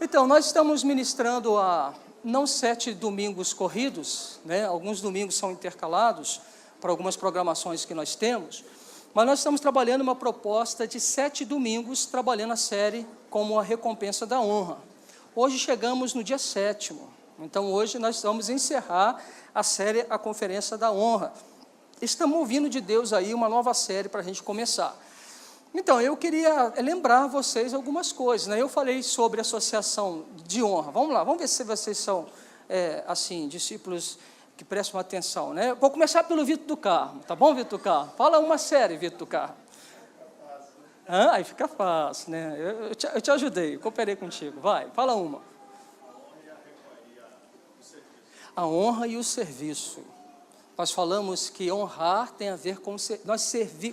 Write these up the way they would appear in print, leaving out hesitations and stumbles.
Então, nós estamos ministrando há não 7 domingos corridos, né? Alguns domingos são intercalados para algumas programações que nós temos, mas nós estamos trabalhando uma proposta de 7 domingos, trabalhando a série como a recompensa da honra. Hoje chegamos no dia 7º, então hoje nós vamos encerrar a série A Conferência da Honra. Estamos ouvindo de Deus aí uma nova série para a gente começar. Então, eu queria lembrar vocês algumas coisas, né? Eu falei sobre associação de honra. Vamos lá, vamos ver se vocês são, assim, discípulos que prestam atenção, né? Vou começar pelo Vitor do Carmo, tá bom, Vitor do Carmo? Fala uma série, Vitor do Carmo. Aí fica fácil, né? Eu te ajudei, cooperei contigo. Vai, fala uma. A honra e o serviço. Nós falamos que honrar tem a ver com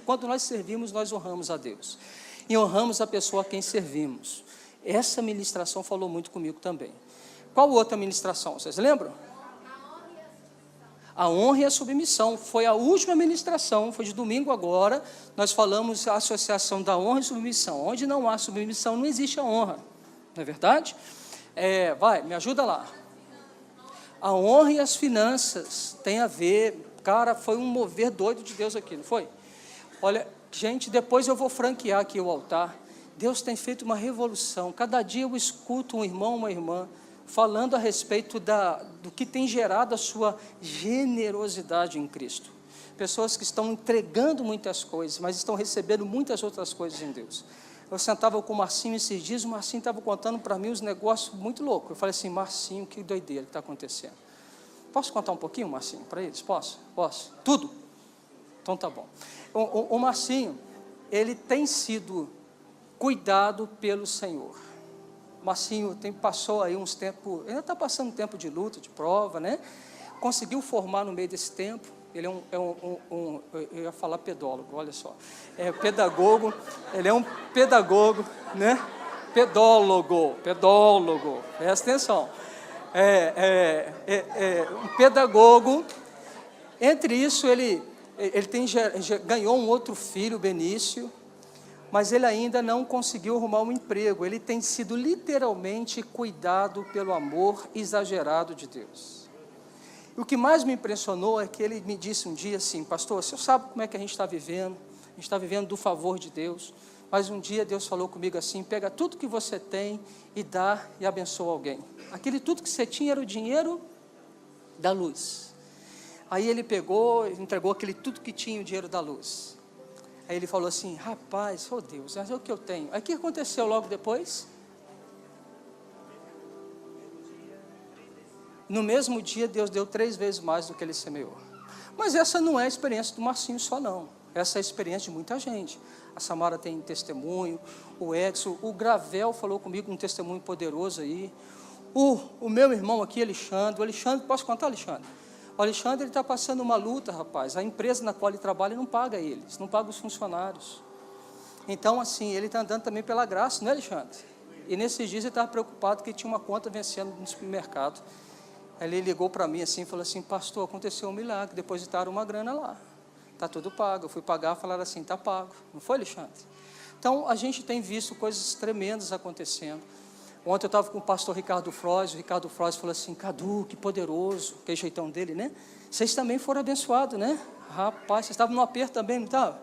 quando nós servimos, nós honramos a Deus. E honramos a pessoa a quem servimos. Essa ministração falou muito comigo também. Qual outra ministração? Vocês lembram? A honra e a submissão. Foi a última ministração, foi de domingo agora. Nós falamos a associação da honra e submissão. Onde não há submissão, não existe a honra. Não é verdade? Vai, me ajuda lá. A honra e as finanças tem a ver, cara, foi um mover doido de Deus aqui, não foi? Olha, gente, depois eu vou franquear aqui o altar. Deus tem feito uma revolução. Cada dia eu escuto um irmão, uma irmã, falando a respeito do que tem gerado a sua generosidade em Cristo. Pessoas que estão entregando muitas coisas, mas estão recebendo muitas outras coisas em Deus. Eu sentava com o Marcinho esses dias, o Marcinho estava contando para mim uns negócios muito loucos. Eu falei assim, Marcinho, que doideira que está acontecendo. Posso contar um pouquinho, Marcinho, para eles? Posso? Posso? Tudo? Então tá bom. O Marcinho, ele tem sido cuidado pelo Senhor. O Marcinho passou aí uns tempos, ainda está passando um tempo de luta, de prova, né? Conseguiu formar no meio desse tempo. Ele eu ia falar pedólogo, olha só, pedagogo, ele é um pedagogo, né? Pedólogo, presta atenção, um pedagogo. Entre isso, ele ganhou um outro filho, Benício, mas ele ainda não conseguiu arrumar um emprego. Ele tem sido literalmente cuidado pelo amor exagerado de Deus. E o que mais me impressionou é que ele me disse um dia assim, pastor, o senhor sabe como é que a gente está vivendo? A gente está vivendo do favor de Deus, mas um dia Deus falou comigo assim, pega tudo que você tem e dá e abençoa alguém. Aquele tudo que você tinha era o dinheiro da luz. Aí ele pegou, entregou aquele tudo que tinha, o dinheiro da luz. Aí ele falou assim, rapaz, oh Deus, mas é o que eu tenho. Aí o que aconteceu logo depois? No mesmo dia, Deus deu 3 vezes mais do que ele semeou. Mas essa não é a experiência do Marcinho só, não. Essa é a experiência de muita gente. A Samara tem testemunho, o Edson, o Gravel falou comigo um testemunho poderoso aí. O meu irmão aqui, Alexandre. O Alexandre, posso contar, Alexandre? O Alexandre está passando uma luta, rapaz. A empresa na qual ele trabalha não paga eles, não paga os funcionários. Então, assim, ele está andando também pela graça, não é, Alexandre? E nesses dias ele estava preocupado que tinha uma conta vencendo no supermercado. Aí ele ligou para mim assim e falou assim, pastor, aconteceu um milagre, depositaram uma grana lá, está tudo pago. Eu fui pagar, falaram assim, está pago. Não foi, Alexandre? Então, a gente tem visto coisas tremendas acontecendo. Ontem eu estava com o pastor Ricardo Frois, o Ricardo Frois falou assim, Cadu, que poderoso, que é o jeitão dele, né? Vocês também foram abençoados, né? Rapaz, vocês estavam no aperto também, não estava?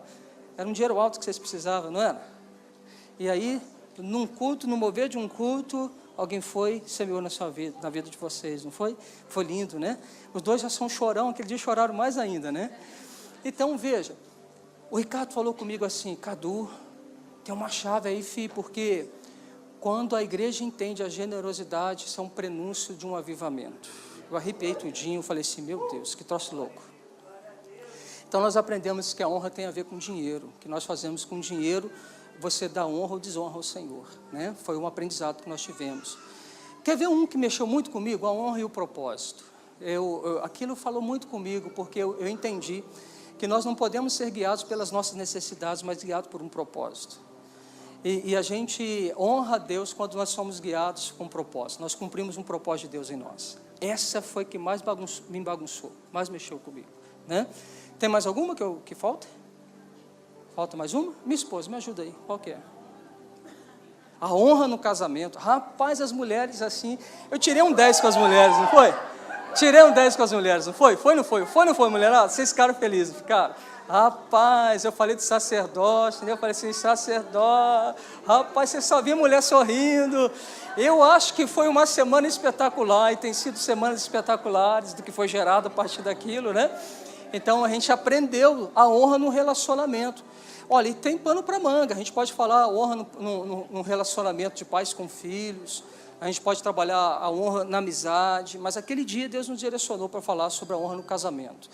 Era um dinheiro alto que vocês precisavam, não era? E aí, num culto, no mover de um culto, alguém foi e semeou na sua vida, na vida de vocês, não foi? Foi lindo, né? Os dois já são chorão, aquele dia choraram mais ainda, né? Então, veja, o Ricardo falou comigo assim, Cadu, tem uma chave aí, filho, porque quando a igreja entende a generosidade, isso é um prenúncio de um avivamento. Eu arrepiei tudinho, falei assim, meu Deus, que troço louco. Então, nós aprendemos que a honra tem a ver com dinheiro, que nós fazemos com dinheiro, você dá honra ou desonra ao Senhor, né? Foi um aprendizado que nós tivemos. Quer ver um que mexeu muito comigo? A honra e o propósito. Aquilo falou muito comigo, porque eu entendi que nós não podemos ser guiados pelas nossas necessidades, mas guiados por um propósito. E a gente honra a Deus quando nós somos guiados com um propósito. Nós cumprimos um propósito de Deus em nós. Essa foi que mais me bagunçou, mais mexeu comigo, né? Tem mais alguma que falta? Falta mais uma? Minha esposa, me ajuda aí. Qual que é? A honra no casamento. Rapaz, as mulheres assim... Eu tirei um 10 com as mulheres, não foi? Tirei um 10 com as mulheres, não foi? Foi, não foi? Foi, não foi, mulherada? Vocês ficaram felizes, ficaram? Rapaz, eu falei de sacerdote, entendeu? Eu falei assim, sacerdote. Rapaz, você só via mulher sorrindo. Eu acho que foi uma semana espetacular, e tem sido semanas espetaculares do que foi gerado a partir daquilo, né? Então, a gente aprendeu a honra no relacionamento. Olha, e tem pano para manga, a gente pode falar a honra no relacionamento de pais com filhos, a gente pode trabalhar a honra na amizade, mas aquele dia Deus nos direcionou para falar sobre a honra no casamento.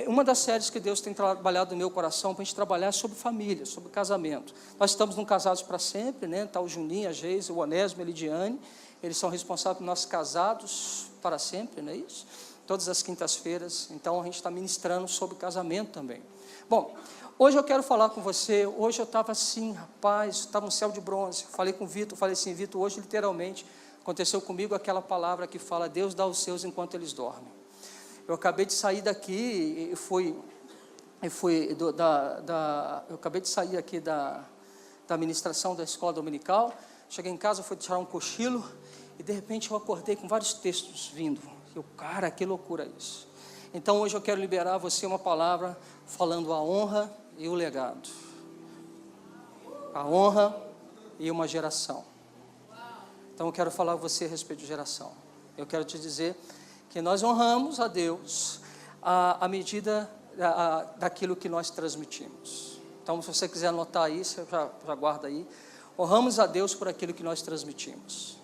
Uma das séries que Deus tem trabalhado no meu coração para a gente trabalhar sobre família, sobre casamento. Nós estamos num Casados para Sempre, né? Está o Juninho, a Geise, o Onésimo, a Elidiane, eles são responsáveis por nós casados para sempre, não é isso? Todas as quintas-feiras, então a gente está ministrando sobre casamento também. Bom, hoje eu quero falar com você. Hoje eu estava assim, rapaz, estava no céu de bronze. Falei com o Vitor, falei assim, Vitor, hoje literalmente aconteceu comigo aquela palavra que fala, Deus dá os seus enquanto eles dormem. Eu acabei de sair daqui eu acabei de sair aqui da administração da escola dominical. Cheguei em casa, fui tirar um cochilo e de repente eu acordei com vários textos vindo. Eu, cara, que loucura isso. Então hoje eu quero liberar a você uma palavra falando a honra e o legado. A honra e uma geração. Então eu quero falar a você a respeito de geração. Eu quero te dizer que nós honramos a Deus à medida daquilo que nós transmitimos. Então se você quiser anotar isso, já guarda aí. Honramos a Deus por aquilo que nós transmitimos.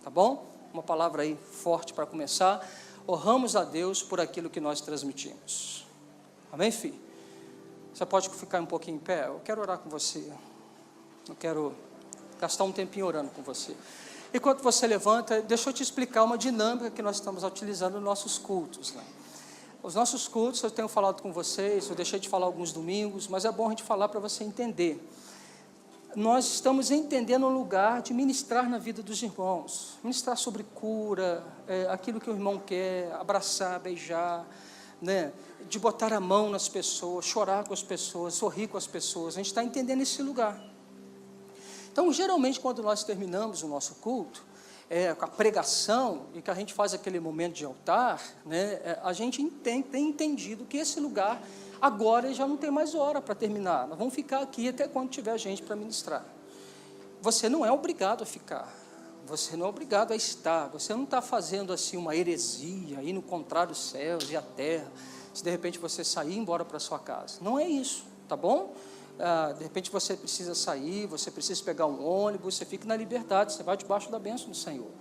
Tá bom? Uma palavra aí forte para começar. Honramos a Deus por aquilo que nós transmitimos. Amém, filho? Você pode ficar um pouquinho em pé? Eu quero orar com você. Eu quero gastar um tempinho orando com você. Enquanto você levanta, deixa eu te explicar uma dinâmica que nós estamos utilizando nos nossos cultos, né? Os nossos cultos, eu tenho falado com vocês, eu deixei de falar alguns domingos, mas é bom a gente falar para você entender. Nós estamos entendendo o lugar de ministrar na vida dos irmãos, ministrar sobre cura, aquilo que o irmão quer, abraçar, beijar, né? De botar a mão nas pessoas, chorar com as pessoas, sorrir com as pessoas. A gente está entendendo esse lugar. Então, geralmente, quando nós terminamos o nosso culto, com a pregação, e que a gente faz aquele momento de altar, né? A gente tem entendido que esse lugar agora já não tem mais hora para terminar. Nós vamos ficar aqui até quando tiver gente para ministrar. Você não é obrigado a ficar. Você não é obrigado a estar. Você não está fazendo assim uma heresia, indo contrário os céus e a terra, se de repente você sair e ir embora para sua casa. Não é isso, tá bom? De repente você precisa sair, você precisa pegar um ônibus, você fica na liberdade, você vai debaixo da bênção do Senhor.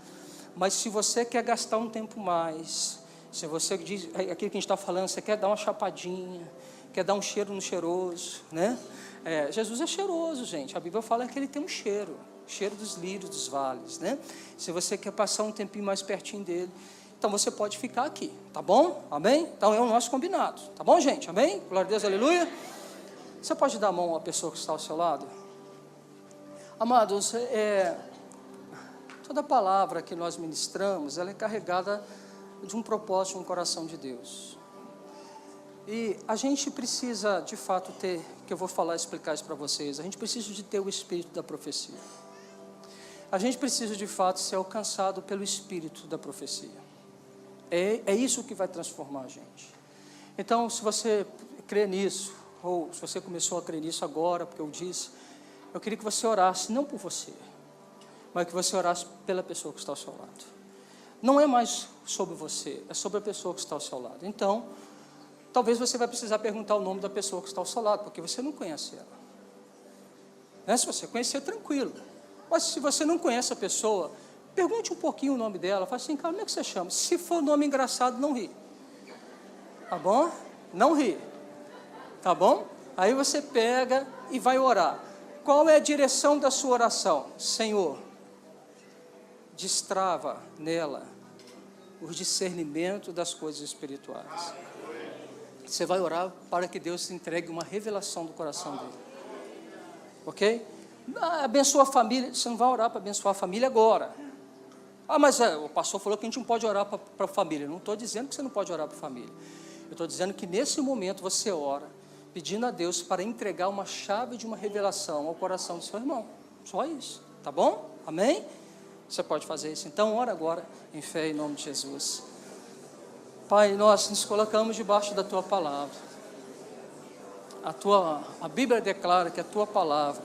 Mas se você quer gastar um tempo mais, se você diz, aquilo que a gente está falando, você quer dar uma chapadinha, quer dar um cheiro no cheiroso, né? Jesus é cheiroso, gente. A Bíblia fala que ele tem um cheiro dos lírios dos vales, né? Se você quer passar um tempinho mais pertinho dele, então você pode ficar aqui, tá bom? Amém? Então é o nosso combinado, tá bom, gente? Amém? Glória a Deus, aleluia. Você pode dar a mão à pessoa que está ao seu lado? Amados, toda palavra que nós ministramos, ela é carregada de um propósito, um coração de Deus. E a gente precisa, de fato, ter, que eu vou falar, explicar isso para vocês, a gente precisa de ter o espírito da profecia. A gente precisa, de fato, ser alcançado pelo espírito da profecia. É isso que vai transformar a gente. Então, se você crê nisso, ou se você começou a crer nisso agora, porque eu disse, eu queria que você orasse, não por você, mas que você orasse pela pessoa que está ao seu lado. Não é mais sobre você, é sobre a pessoa que está ao seu lado. Então, talvez você vai precisar perguntar o nome da pessoa que está ao seu lado, porque você não conhece ela. Né? Se você conhecer, tranquilo. Mas se você não conhece a pessoa, pergunte um pouquinho o nome dela. Fala assim, cara, como é que você chama? Se for nome engraçado, não ri. Tá bom? Não ri. Tá bom? Aí você pega e vai orar. Qual é a direção da sua oração? Senhor, destrava nela o discernimento das coisas espirituais. Você vai orar para que Deus te entregue uma revelação do coração dele. Ok? Abençoa a família. Você não vai orar para abençoar a família agora. Mas o pastor falou que a gente não pode orar para a família. Não estou dizendo que você não pode orar para a família. Eu estou dizendo que nesse momento você ora, pedindo a Deus para entregar uma chave de uma revelação ao coração do seu irmão. Só isso. tá bom? Amém? Você pode fazer isso. Então, ora agora em fé, em nome de Jesus. Pai, nós nos colocamos debaixo da Tua palavra. A Bíblia declara que a Tua palavra,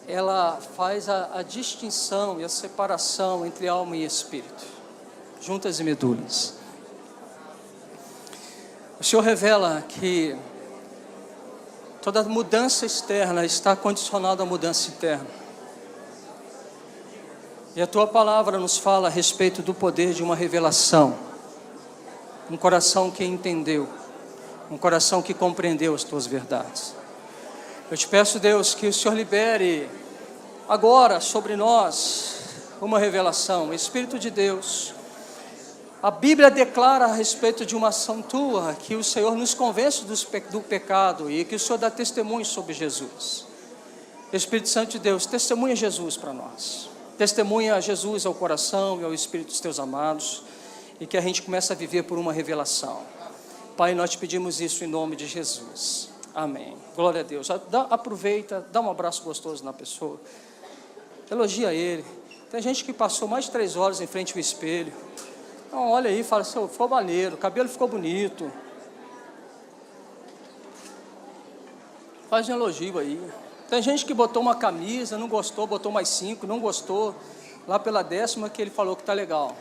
ela faz a distinção e a separação entre alma e espírito, juntas e medulas. O Senhor revela que toda mudança externa está condicionada à mudança interna. E a Tua palavra nos fala a respeito do poder de uma revelação. Um coração que entendeu, um coração que compreendeu as Tuas verdades. Eu te peço, Deus, que o Senhor libere agora sobre nós uma revelação. Espírito de Deus, a Bíblia declara a respeito de uma ação Tua, que o Senhor nos convence do pecado e que o Senhor dá testemunho sobre Jesus. Espírito Santo de Deus, testemunha Jesus para nós. Testemunha Jesus ao coração e ao Espírito dos Teus amados, e que a gente comece a viver por uma revelação. Pai, nós te pedimos isso em nome de Jesus. Amém. Glória a Deus. Aproveita, dá um abraço gostoso na pessoa. Elogia ele. Tem gente que passou mais de 3 horas em frente ao espelho. Então, olha aí e fala assim, ficou maneiro, o cabelo ficou bonito. Faz um elogio aí. Tem gente que botou uma camisa, não gostou, botou mais 5, não gostou. Lá pela 10ª que ele falou que tá legal.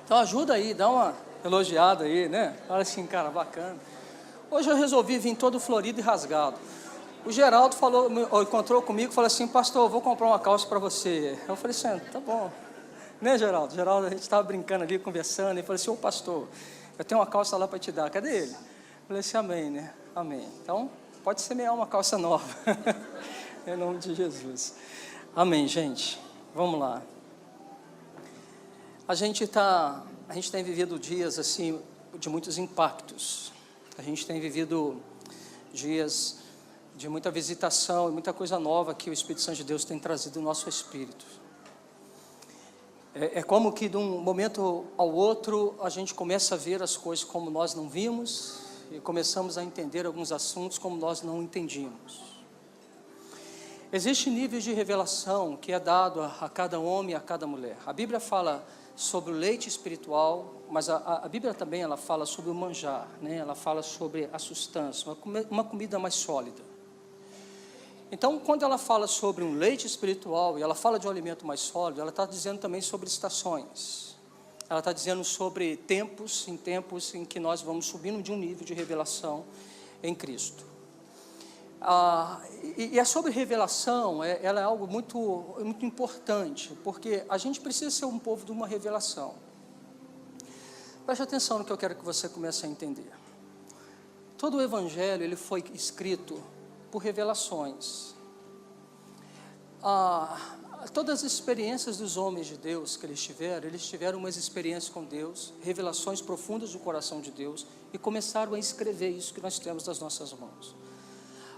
Então ajuda aí, dá uma elogiada aí, né? Fala assim, cara, bacana. Hoje eu resolvi vir todo florido e rasgado. O Geraldo encontrou comigo e falou assim, pastor, eu vou comprar uma calça para você. Eu falei assim, tá bom. Né, Geraldo? Geraldo, a gente estava brincando ali, conversando, e falou assim, ô pastor, eu tenho uma calça lá para te dar, cadê ele? Eu falei assim, amém, né? Amém. Então, pode semear uma calça nova. Em nome de Jesus. Amém, gente. Vamos lá. A gente tem vivido dias, assim, de muitos impactos. A gente tem vivido dias de muita visitação e muita coisa nova que o Espírito Santo de Deus tem trazido no nosso espírito. É como que de um momento ao outro a gente começa a ver as coisas como nós não vimos e começamos a entender alguns assuntos como nós não entendíamos. Existe níveis de revelação que é dado a cada homem e a cada mulher. A Bíblia fala sobre o leite espiritual, mas a Bíblia também ela fala sobre o manjar, né? Ela fala sobre a substância, uma comida mais sólida. Então, quando ela fala sobre um leite espiritual e ela fala de um alimento mais sólido, ela está dizendo também sobre estações. Ela está dizendo sobre tempos em que nós vamos subindo de um nível de revelação em Cristo. E a sobre revelação, ela é algo muito importante, porque a gente precisa ser um povo de uma revelação. Preste atenção no que eu quero que você comece a entender. Todo o Evangelho ele foi escrito por revelações. Todas as experiências dos homens de Deus que eles tiveram umas experiências com Deus, revelações profundas do coração de Deus, e começaram a escrever isso que nós temos nas nossas mãos.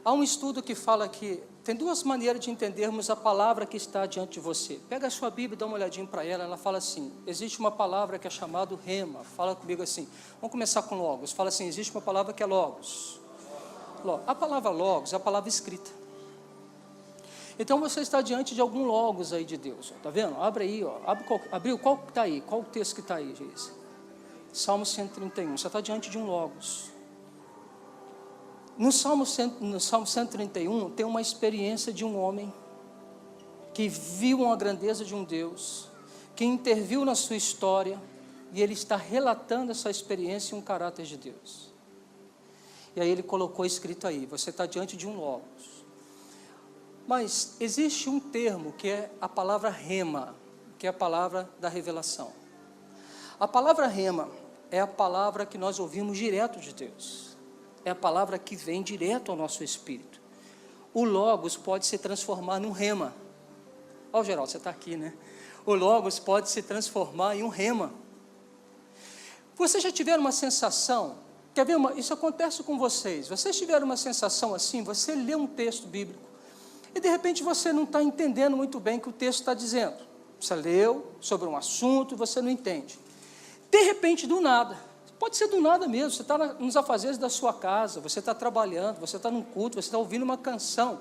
Há um estudo que fala que tem 2 maneiras de entendermos a palavra que está diante de você. Pega a sua Bíblia e dá uma olhadinha para ela fala assim, existe uma palavra que é chamada rema, fala comigo assim, vamos começar com logos, fala assim, existe uma palavra que é logos. A palavra logos é a palavra escrita. Então você está diante de algum logos aí de Deus, está vendo? Abre aí, abriu, qual que está aí? Qual o texto que está aí, Geise? Salmo 131, você está diante de um logos. No Salmo 131 tem uma experiência de um homem que viu a grandeza de um Deus, que interviu na sua história, e ele está relatando essa experiência em um caráter de Deus. E aí ele colocou escrito aí, você está diante de um logos. Mas existe um termo que é a palavra rema, que é a palavra da revelação. A palavra rema é a palavra que nós ouvimos direto de Deus. É a palavra que vem direto ao nosso espírito. O logos pode se transformar num rema. Ó, Geraldo, você está aqui, né? O logos pode se transformar em um rema. Vocês já tiveram uma sensação, quer ver, isso acontece com vocês, vocês tiveram uma sensação assim, você lê um texto bíblico, e de repente você não está entendendo muito bem o que o texto está dizendo. Você leu sobre um assunto e você não entende. De repente, do nada, pode ser do nada mesmo, você está nos afazeres da sua casa, você está trabalhando, você está num culto, você está ouvindo uma canção,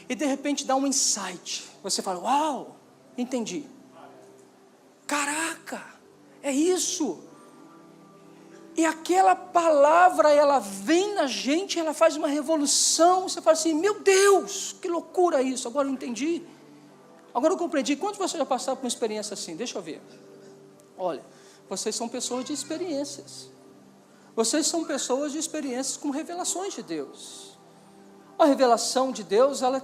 e de repente dá um insight. Você fala, uau, entendi. Caraca, é isso. E aquela palavra, ela vem na gente, ela faz uma revolução. Você fala assim, meu Deus, que loucura isso, agora eu entendi. Agora eu compreendi. Quantos de vocês já passaram por uma experiência assim? Deixa eu ver. Olha, vocês são pessoas de experiências. Vocês são pessoas de experiências com revelações de Deus. A revelação de Deus, ela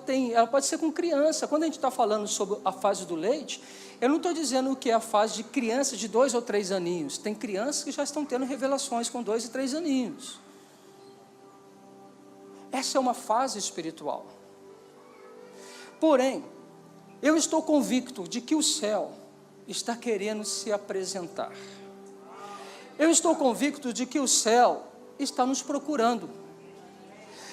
pode ser com criança. Quando a gente está falando sobre a fase do leite, eu não estou dizendo que é a fase de criança de 2 ou 3 aninhos. Tem crianças que já estão tendo revelações com 2 e 3 aninhos. Essa é uma fase espiritual. Porém, eu estou convicto de que o céu está querendo se apresentar. Eu estou convicto de que o céu está nos procurando.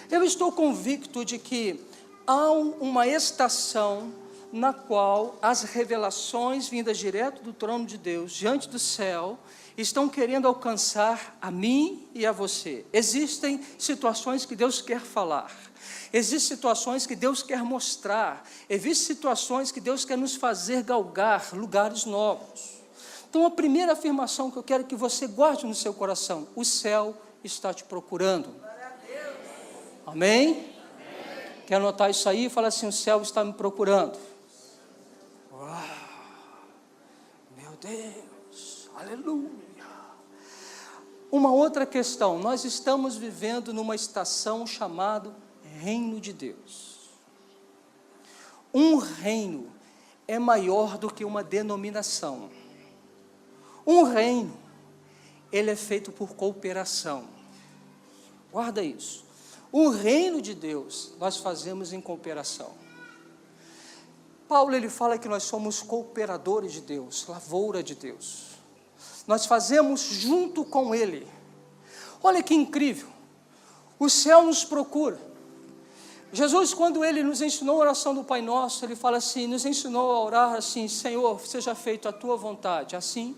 Eu estou convicto de que há uma estação na qual as revelações vindas direto do trono de Deus, diante do céu, estão querendo alcançar a mim e a você. Existem situações que Deus quer falar. Existem situações que Deus quer mostrar. Existem situações que Deus quer nos fazer galgar lugares novos. Então, a primeira afirmação que eu quero que você guarde no seu coração: o céu está te procurando. Amém? Amém. Quer anotar isso aí? Fala assim: o céu está me procurando. Uau, meu Deus, aleluia. Uma outra questão: nós estamos vivendo numa estação chamada Reino de Deus. Um reino é maior do que uma denominação. Um reino, ele é feito por cooperação. Guarda isso. O reino de Deus, nós fazemos em cooperação. Paulo, ele fala que nós somos cooperadores de Deus, lavoura de Deus. Nós fazemos junto com Ele. Olha que incrível. O céu nos procura. Jesus, quando Ele nos ensinou a oração do Pai Nosso, Ele fala assim, nos ensinou a orar assim: Senhor, seja feita a Tua vontade, assim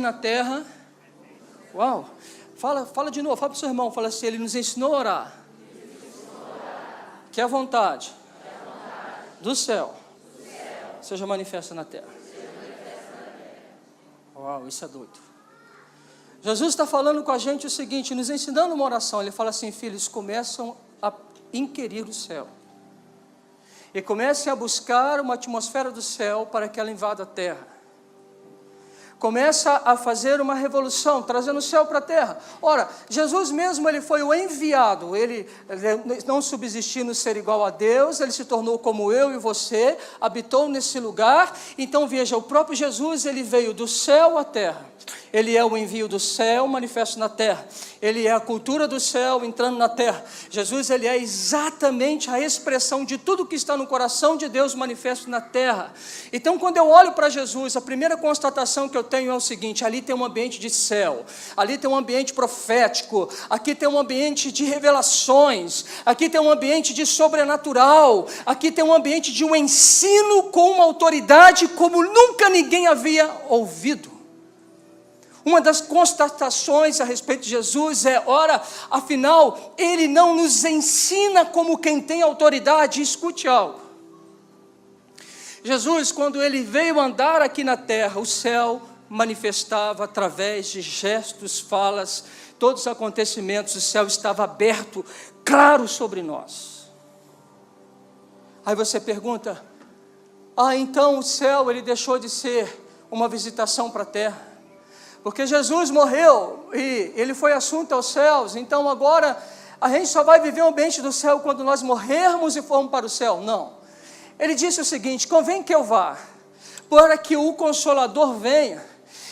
na terra. Uau, fala de novo, fala para o seu irmão, fala assim: Ele nos ensinou a orar, que a vontade do céu seja manifesta na terra. Uau, isso é doido. Jesus está falando com a gente o seguinte, nos ensinando uma oração. Ele fala assim: filhos, começam a inquirir o céu. E comecem a buscar uma atmosfera do céu para que ela invada a terra. Começa a fazer uma revolução, trazendo o céu para a terra. Ora, Jesus mesmo, ele foi o enviado. Ele não subsistiu no ser igual a Deus, ele se tornou como eu e você, habitou nesse lugar. Então veja, o próprio Jesus, ele veio do céu à terra. Ele é o envio do céu manifesto na terra. Ele é a cultura do céu entrando na terra. Jesus, ele é exatamente a expressão de tudo que está no coração de Deus manifesto na terra. Então, quando eu olho para Jesus, a primeira constatação que eu tenho é o seguinte: ali tem um ambiente de céu, ali tem um ambiente profético, aqui tem um ambiente de revelações, aqui tem um ambiente de sobrenatural, aqui tem um ambiente de um ensino com uma autoridade como nunca ninguém havia ouvido. Uma das constatações a respeito de Jesus é, ora, afinal, Ele não nos ensina como quem tem autoridade. Escute algo. Jesus, quando Ele veio andar aqui na terra, o céu manifestava através de gestos, falas, todos os acontecimentos, o céu estava aberto, claro sobre nós. Aí você pergunta: então o céu, ele deixou de ser uma visitação para a terra? Porque Jesus morreu e ele foi assunto aos céus, então agora a gente só vai viver o ambiente do céu quando nós morrermos e formos para o céu? Não. Ele disse o seguinte: convém que eu vá, para que o Consolador venha,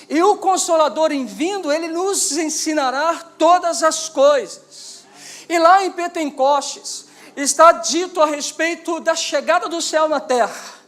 e o Consolador em vindo, ele nos ensinará todas as coisas. E lá em Pentecostes está dito a respeito da chegada do céu na terra.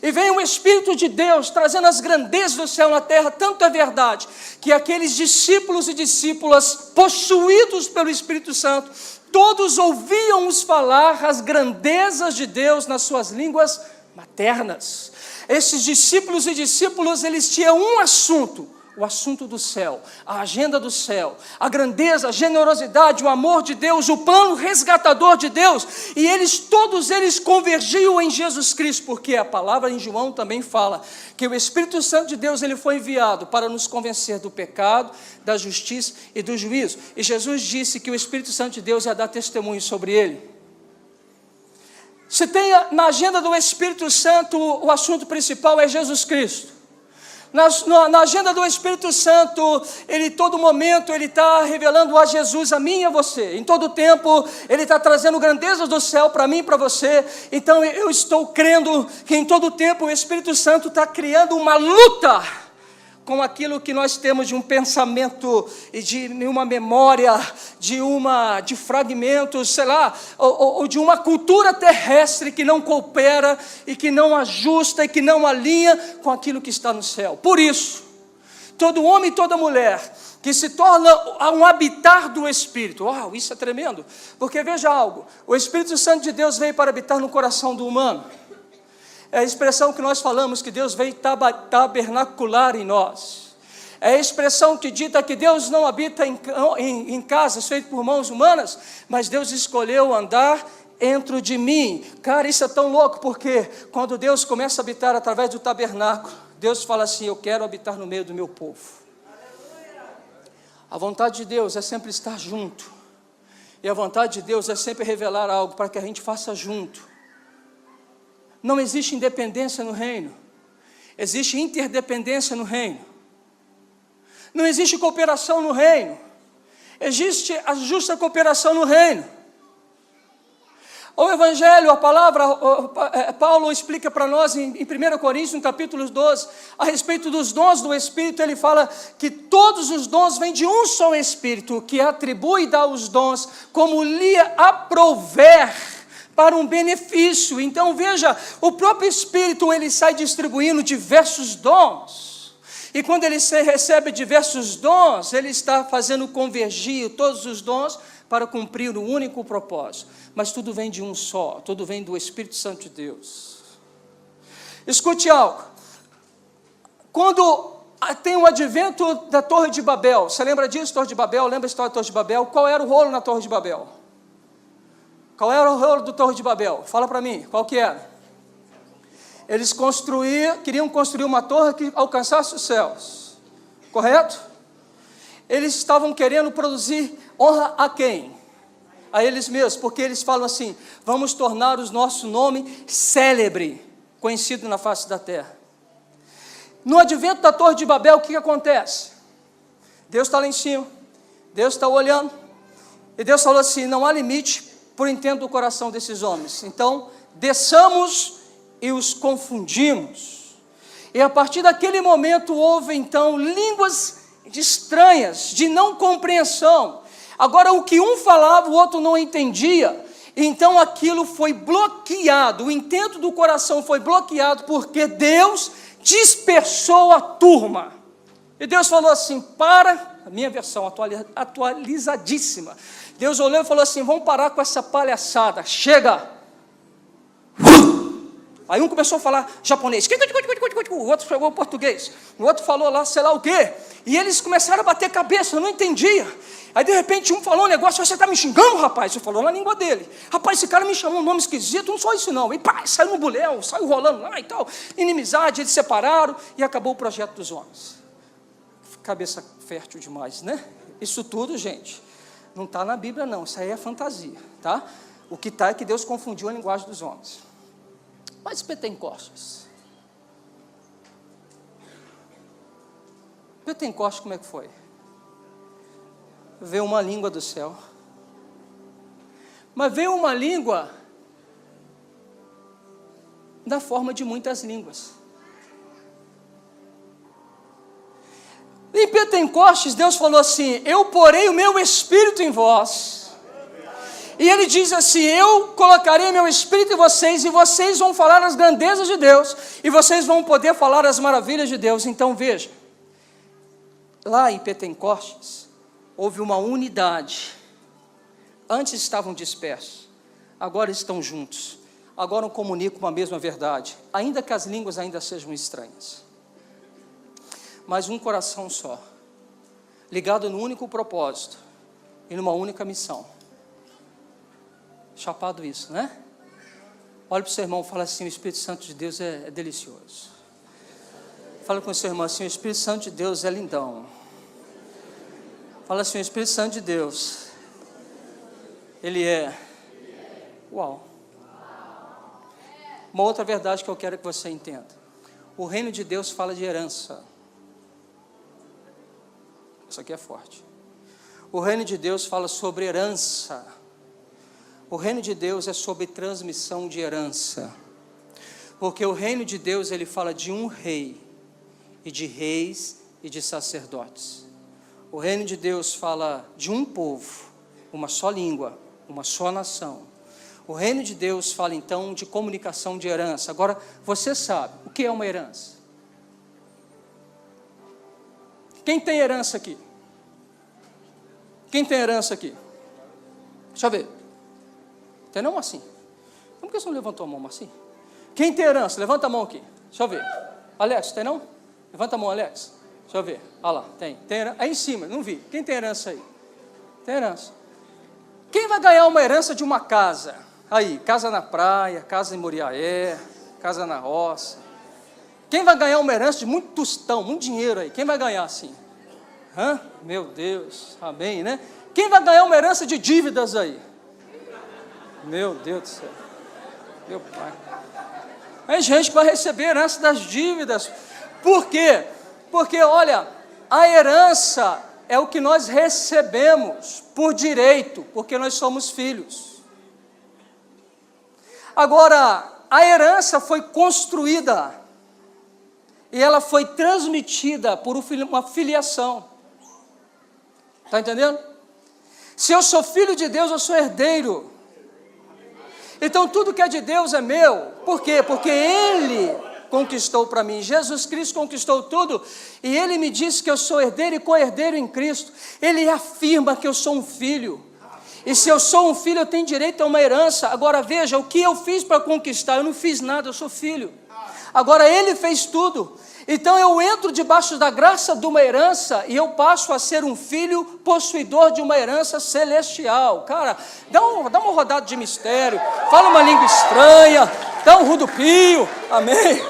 E vem o Espírito de Deus trazendo as grandezas do céu na terra. Tanto é verdade que aqueles discípulos e discípulas possuídos pelo Espírito Santo, todos ouviam-os falar as grandezas de Deus nas suas línguas maternas. Esses discípulos e discípulas, eles tinham um assunto: o assunto do céu, a agenda do céu, a grandeza, a generosidade, o amor de Deus, o plano resgatador de Deus, e todos eles convergiam em Jesus Cristo, porque a palavra em João também fala que o Espírito Santo de Deus ele foi enviado para nos convencer do pecado, da justiça e do juízo, e Jesus disse que o Espírito Santo de Deus ia dar testemunho sobre ele. Se tem na agenda do Espírito Santo, o assunto principal é Jesus Cristo. Na agenda do Espírito Santo, todo momento, ele está revelando a Jesus, a mim e a você. Em todo tempo, ele está trazendo grandezas do céu para mim e para você. Então, eu estou crendo que em todo tempo, o Espírito Santo está criando uma luta com aquilo que nós temos de um pensamento e de uma memória, de fragmentos, sei lá, ou de uma cultura terrestre que não coopera e que não ajusta e que não alinha com aquilo que está no céu. Por isso, todo homem e toda mulher que se torna um habitar do Espírito, uau, isso é tremendo, porque veja algo, o Espírito Santo de Deus veio para habitar no coração do humano. É a expressão que nós falamos, que Deus veio tabernacular em nós. É a expressão que dita que Deus não habita em casas feitas por mãos humanas, mas Deus escolheu andar dentro de mim. Cara, isso é tão louco, porque quando Deus começa a habitar através do tabernáculo, Deus fala assim, eu quero habitar no meio do meu povo. A vontade de Deus é sempre estar junto. E a vontade de Deus é sempre revelar algo para que a gente faça junto. Não existe independência no reino, existe interdependência no reino. Não existe cooperação no reino, existe a justa cooperação no reino. O Evangelho, a palavra, Paulo explica para nós em 1 Coríntios, no capítulo 12, a respeito dos dons do Espírito, ele fala que todos os dons vêm de um só Espírito, que atribui e dá os dons como lhe aprouver, para um benefício. Então veja, o próprio Espírito ele sai distribuindo diversos dons, e quando ele recebe diversos dons, ele está fazendo convergir todos os dons para cumprir um único propósito, mas tudo vem de um só, tudo vem do Espírito Santo de Deus. Escute algo, quando tem o advento da Torre de Babel, você lembra disso, Torre de Babel, lembra a história da Torre de Babel? Qual era o rolo na Torre de Babel? Qual era o rolo do Torre de Babel? Fala para mim, qual que era? Eles queriam construir uma torre que alcançasse os céus, correto? Eles estavam querendo produzir honra a quem? A eles mesmos, porque eles falam assim, vamos tornar o nosso nome célebre, conhecido na face da terra. No advento da Torre de Babel, o que acontece? Deus está lá em cima, Deus está olhando, e Deus falou assim, não há limite por intento do coração desses homens. Então, desçamos e os confundimos. E a partir daquele momento houve então línguas estranhas, de não compreensão. Agora o que um falava, o outro não entendia. Então aquilo foi bloqueado, o intento do coração foi bloqueado, porque Deus dispersou a turma. E Deus falou assim, a minha versão atualizadíssima, Deus olhou e falou assim, vamos parar com essa palhaçada, chega. Aí um começou a falar japonês, o outro falou português, o outro falou lá sei lá o quê, e eles começaram a bater cabeça, eu não entendia. Aí de repente um falou um negócio, você está me xingando, rapaz? Ele falou na língua dele, rapaz, esse cara me chamou um nome esquisito, não só isso não, e pá, saiu no buléu, saiu rolando lá e tal, inimizade, eles separaram e acabou o projeto dos homens. Cabeça fértil demais, né? Isso tudo, gente, não está na Bíblia não, isso aí é fantasia, tá? O que está é que Deus confundiu a linguagem dos homens. Mas Pentecostes, como é que foi? Veio uma língua do céu, mas veio uma língua na forma de muitas línguas. Em Pentecostes, Deus falou assim, eu porei o meu Espírito em vós. E ele diz assim, eu colocarei meu Espírito em vocês, e vocês vão falar as grandezas de Deus, e vocês vão poder falar as maravilhas de Deus. Então veja, lá em Pentecostes, houve uma unidade. Antes estavam dispersos, agora estão juntos. Agora comunicam a mesma verdade, ainda que as línguas ainda sejam estranhas. mas um coração só, ligado num único propósito e numa única missão. Chapado isso, né? Olha para o seu irmão e fala assim: o Espírito Santo de Deus é delicioso. Fala com o seu irmão assim: o Espírito Santo de Deus é lindão. Fala assim: o Espírito Santo de Deus, ele é... Uau! Uma outra verdade que eu quero que você entenda: o reino de Deus fala de herança. Isso aqui é forte. O reino de Deus fala sobre herança. O reino de Deus é sobre transmissão de herança. Porque o reino de Deus, ele fala de um rei, e de reis e de sacerdotes. O reino de Deus fala de um povo, uma só língua, uma só nação. O reino de Deus fala então de comunicação de herança. Agora, você sabe o que é uma herança? Quem tem herança aqui? Quem tem herança aqui? Deixa eu ver. Tem não, assim? Como que você não levantou a mão, assim? Quem tem herança? Levanta a mão aqui. Deixa eu ver. Alex, tem não? Levanta a mão, Alex. Deixa eu ver. Olha lá, tem. Tem herança. Aí em cima, não vi. Quem tem herança aí? Tem herança. Quem vai ganhar uma herança de uma casa? Aí, casa na praia, casa em Moriaé, casa na roça. Quem vai ganhar uma herança de muito tostão, muito dinheiro aí? Quem vai ganhar assim? Hã? Meu Deus, amém, né? Quem vai ganhar uma herança de dívidas aí? Meu Deus do céu. Meu pai. Tem gente que vai receber herança das dívidas. Por quê? Porque, olha, a herança é o que nós recebemos por direito, porque nós somos filhos. Agora, a herança foi construída e ela foi transmitida por uma filiação. Está entendendo? Se eu sou filho de Deus, eu sou herdeiro. Então tudo que é de Deus é meu. Por quê? Porque Ele conquistou para mim. Jesus Cristo conquistou tudo e Ele me disse que eu sou herdeiro e co-herdeiro em Cristo. Ele afirma que eu sou um filho. E se eu sou um filho, eu tenho direito a uma herança. Agora veja, o que eu fiz para conquistar? Eu não fiz nada, eu sou filho. Agora Ele fez tudo. Então eu entro debaixo da graça de uma herança e eu passo a ser um filho possuidor de uma herança celestial. Cara, dá uma rodada de mistério, fala uma língua estranha, dá um rodopio, amém?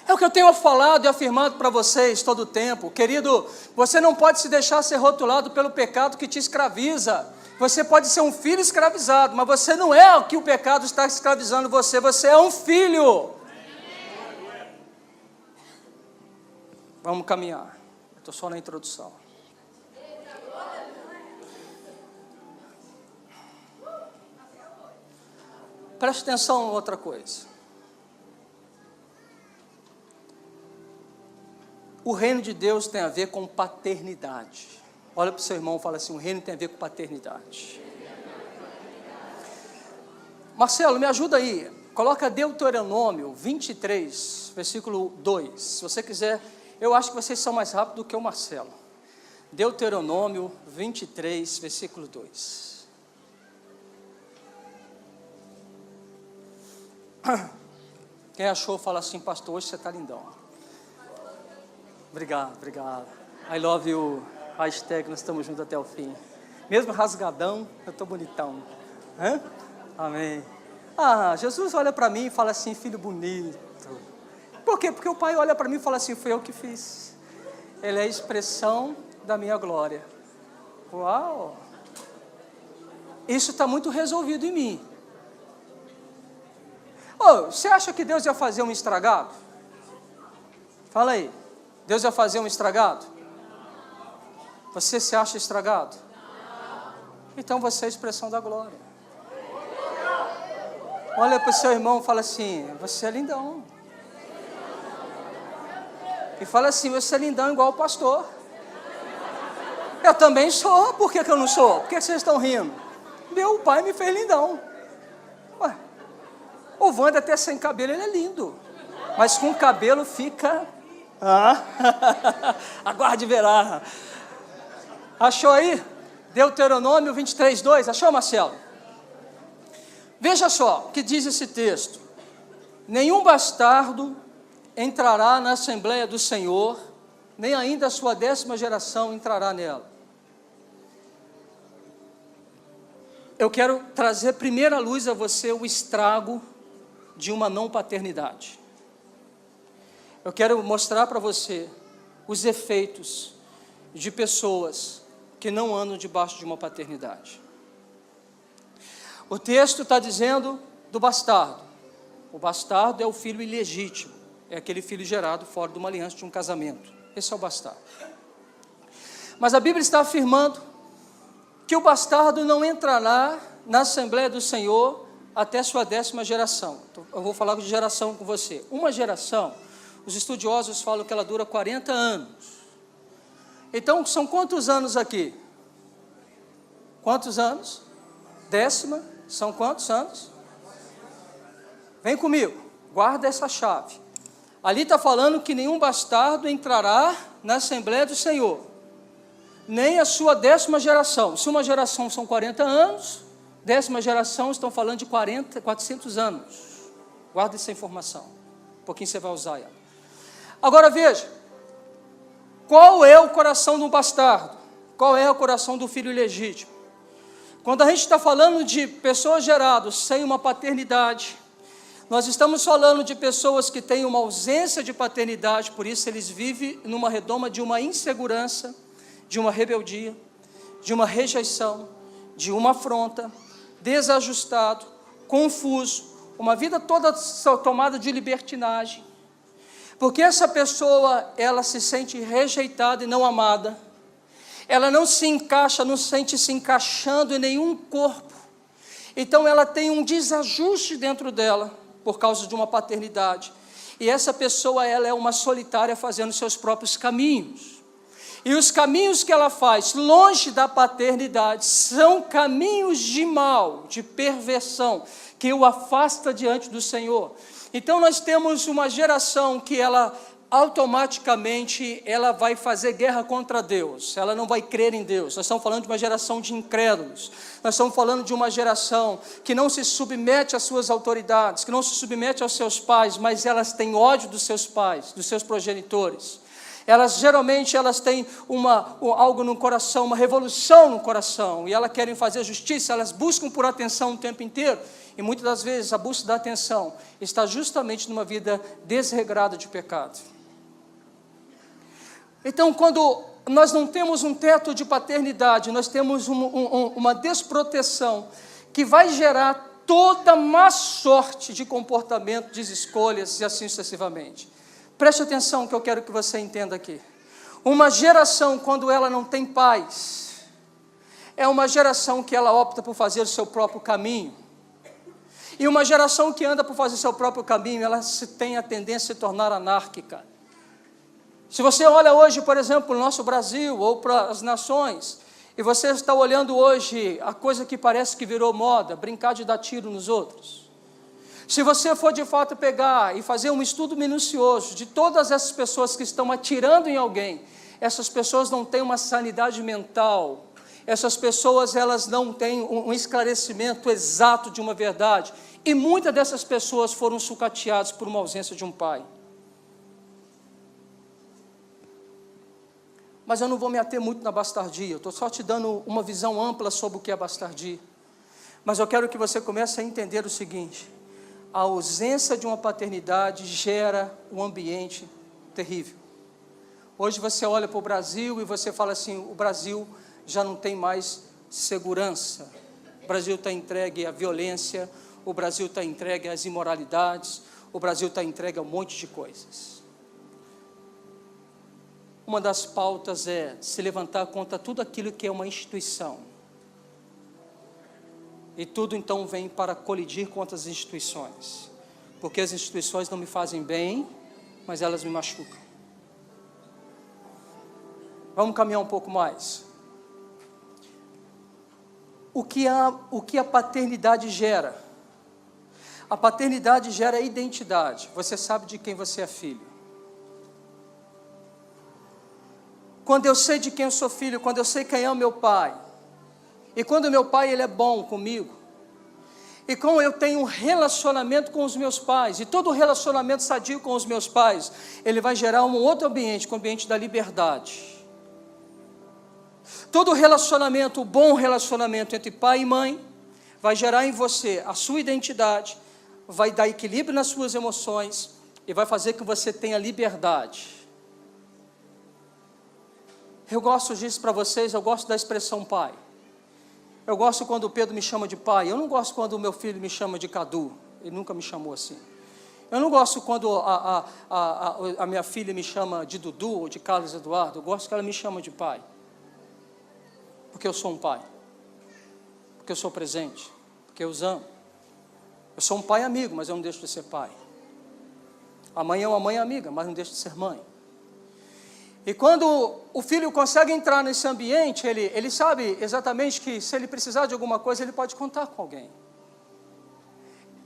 É o que eu tenho falado e afirmado para vocês todo o tempo. Querido, você não pode se deixar ser rotulado pelo pecado que te escraviza. Você pode ser um filho escravizado, mas você não é o que o pecado está escravizando você. Você é um filho. Vamos caminhar. Estou só na introdução. Preste atenção em outra coisa. O reino de Deus tem a ver com paternidade. Olha para o seu irmão e fala assim: o reino tem a ver com paternidade. Marcelo, me ajuda aí. Coloca Deuteronômio 23, versículo 2. Se você quiser, eu acho que vocês são mais rápidos do que o Marcelo. Deuteronômio 23, versículo 2. Quem achou, fala assim: pastor, hoje você está lindão. Obrigado, obrigado. I love you. Hashtag, nós estamos juntos até o fim. Mesmo rasgadão, eu estou bonitão. Hã? Amém. Ah, Jesus olha para mim e fala assim: filho bonito. Por quê? Porque o Pai olha para mim e fala assim: foi eu que fiz. Ele é a expressão da minha glória. Uau! Isso está muito resolvido em mim. Oh, você acha que Deus ia fazer um estragado? Fala aí. Deus ia fazer um estragado? Você se acha estragado? Então você é a expressão da glória. Olha para o seu irmão e fala assim: você é lindão. E fala assim: você é lindão igual o pastor. Eu também sou. Por que eu não sou? Por que vocês estão rindo? Meu pai me fez lindão. Ué, o Wander até sem cabelo ele é lindo, mas com cabelo fica... aguarde e verá. Achou aí? Deuteronômio 23, 2. Achou, Marcelo? Veja só o que diz esse texto. nenhum bastardo entrará na Assembleia do Senhor, nem ainda a sua 10ª geração entrará nela. Eu quero trazer primeiro à luz a você o estrago de uma não paternidade. Eu quero mostrar para você os efeitos de pessoas que não andam debaixo de uma paternidade. O texto está dizendo do bastardo. O bastardo é o filho ilegítimo, é aquele filho gerado fora de uma aliança, de um casamento. Esse é o bastardo. Mas a Bíblia está afirmando que o bastardo não entrará na Assembleia do Senhor até sua 10ª geração. Então, eu vou falar de geração com você. Uma geração, os estudiosos falam que ela dura 40 anos. Então, são quantos anos aqui? Quantos anos? 10ª, são quantos anos? Vem comigo, guarda essa chave. Ali está falando que nenhum bastardo entrará na Assembleia do Senhor, nem a sua 10ª geração. Se uma geração são 40 anos, 10ª geração estão falando de 400 anos. Guarda essa informação, um pouquinho você vai usar ela. Agora veja, qual é o coração do bastardo? Qual é o coração do filho ilegítimo? Quando a gente está falando de pessoas geradas sem uma paternidade, nós estamos falando de pessoas que têm uma ausência de paternidade, por isso eles vivem numa redoma de uma insegurança, de uma rebeldia, de uma rejeição, de uma afronta, desajustado, confuso, uma vida toda tomada de libertinagem, porque essa pessoa, ela se sente rejeitada e não amada, ela não se encaixa, não se sente se encaixando em nenhum corpo, então ela tem um desajuste dentro dela, por causa de uma paternidade, e essa pessoa, ela é uma solitária fazendo seus próprios caminhos, e os caminhos que ela faz, longe da paternidade, são caminhos de mal, de perversão, que o afasta diante do Senhor. Então nós temos uma geração que ela automaticamente ela vai fazer guerra contra Deus, ela não vai crer em Deus. Nós estamos falando de uma geração de incrédulos, nós estamos falando de uma geração que não se submete às suas autoridades, que não se submete aos seus pais, mas elas têm ódio dos seus pais, dos seus progenitores. Geralmente elas têm algo no coração, uma revolução no coração, e elas querem fazer justiça, elas buscam por atenção o tempo inteiro, e muitas das vezes a busca da atenção está justamente numa vida desregrada de pecado. Então, quando nós não temos um teto de paternidade, nós temos uma desproteção que vai gerar toda má sorte de comportamento, de escolhas e assim sucessivamente. Preste atenção que eu quero que você entenda aqui. Uma geração, quando ela não tem paz, é uma geração que ela opta por fazer o seu próprio caminho. E uma geração que anda por fazer o seu próprio caminho, ela tem a tendência a se tornar anárquica. Se você olha hoje, por exemplo, no nosso Brasil ou para as nações, e você está olhando hoje a coisa que parece que virou moda, brincar de dar tiro nos outros. Se você for de fato pegar e fazer um estudo minucioso de todas essas pessoas que estão atirando em alguém, essas pessoas não têm uma sanidade mental, essas pessoas elas não têm um esclarecimento exato de uma verdade, e muitas dessas pessoas foram sucateadas por uma ausência de um pai. Mas eu não vou me ater muito na bastardia, eu estou só te dando uma visão ampla sobre o que é bastardia. Mas eu quero que você comece a entender o seguinte: a ausência de uma paternidade gera um ambiente terrível. Hoje você olha para o Brasil e você fala assim, o Brasil já não tem mais segurança, o Brasil está entregue à violência, o Brasil está entregue às imoralidades, o Brasil está entregue a um monte de coisas. Uma das pautas é se levantar contra tudo aquilo que é uma instituição. E tudo então vem para colidir contra as instituições. Porque as instituições não me fazem bem, mas elas me machucam. Vamos caminhar um pouco mais. O que a paternidade gera? A paternidade gera identidade. Você sabe de quem você é filho. Quando eu sei de quem eu sou filho, quando eu sei quem é o meu pai, e quando o meu pai ele é bom comigo, e como eu tenho um relacionamento com os meus pais, e todo relacionamento sadio com os meus pais, ele vai gerar um outro ambiente, que é o ambiente da liberdade. Todo relacionamento, bom relacionamento entre pai e mãe, vai gerar em você a sua identidade, vai dar equilíbrio nas suas emoções, e vai fazer que você tenha liberdade. Eu gosto disso para vocês, eu gosto da expressão pai. Eu gosto quando o Pedro me chama de pai, eu não gosto quando o meu filho me chama de Cadu, ele nunca me chamou assim. Eu não gosto quando a minha filha me chama de Dudu ou de Carlos Eduardo, eu gosto que ela me chama de pai. Porque eu sou um pai, porque eu sou presente, porque eu os amo. Eu sou um pai amigo, mas eu não deixo de ser pai. A mãe é uma mãe amiga, mas não deixa de ser mãe. E quando o filho consegue entrar nesse ambiente, ele sabe exatamente que se ele precisar de alguma coisa, ele pode contar com alguém.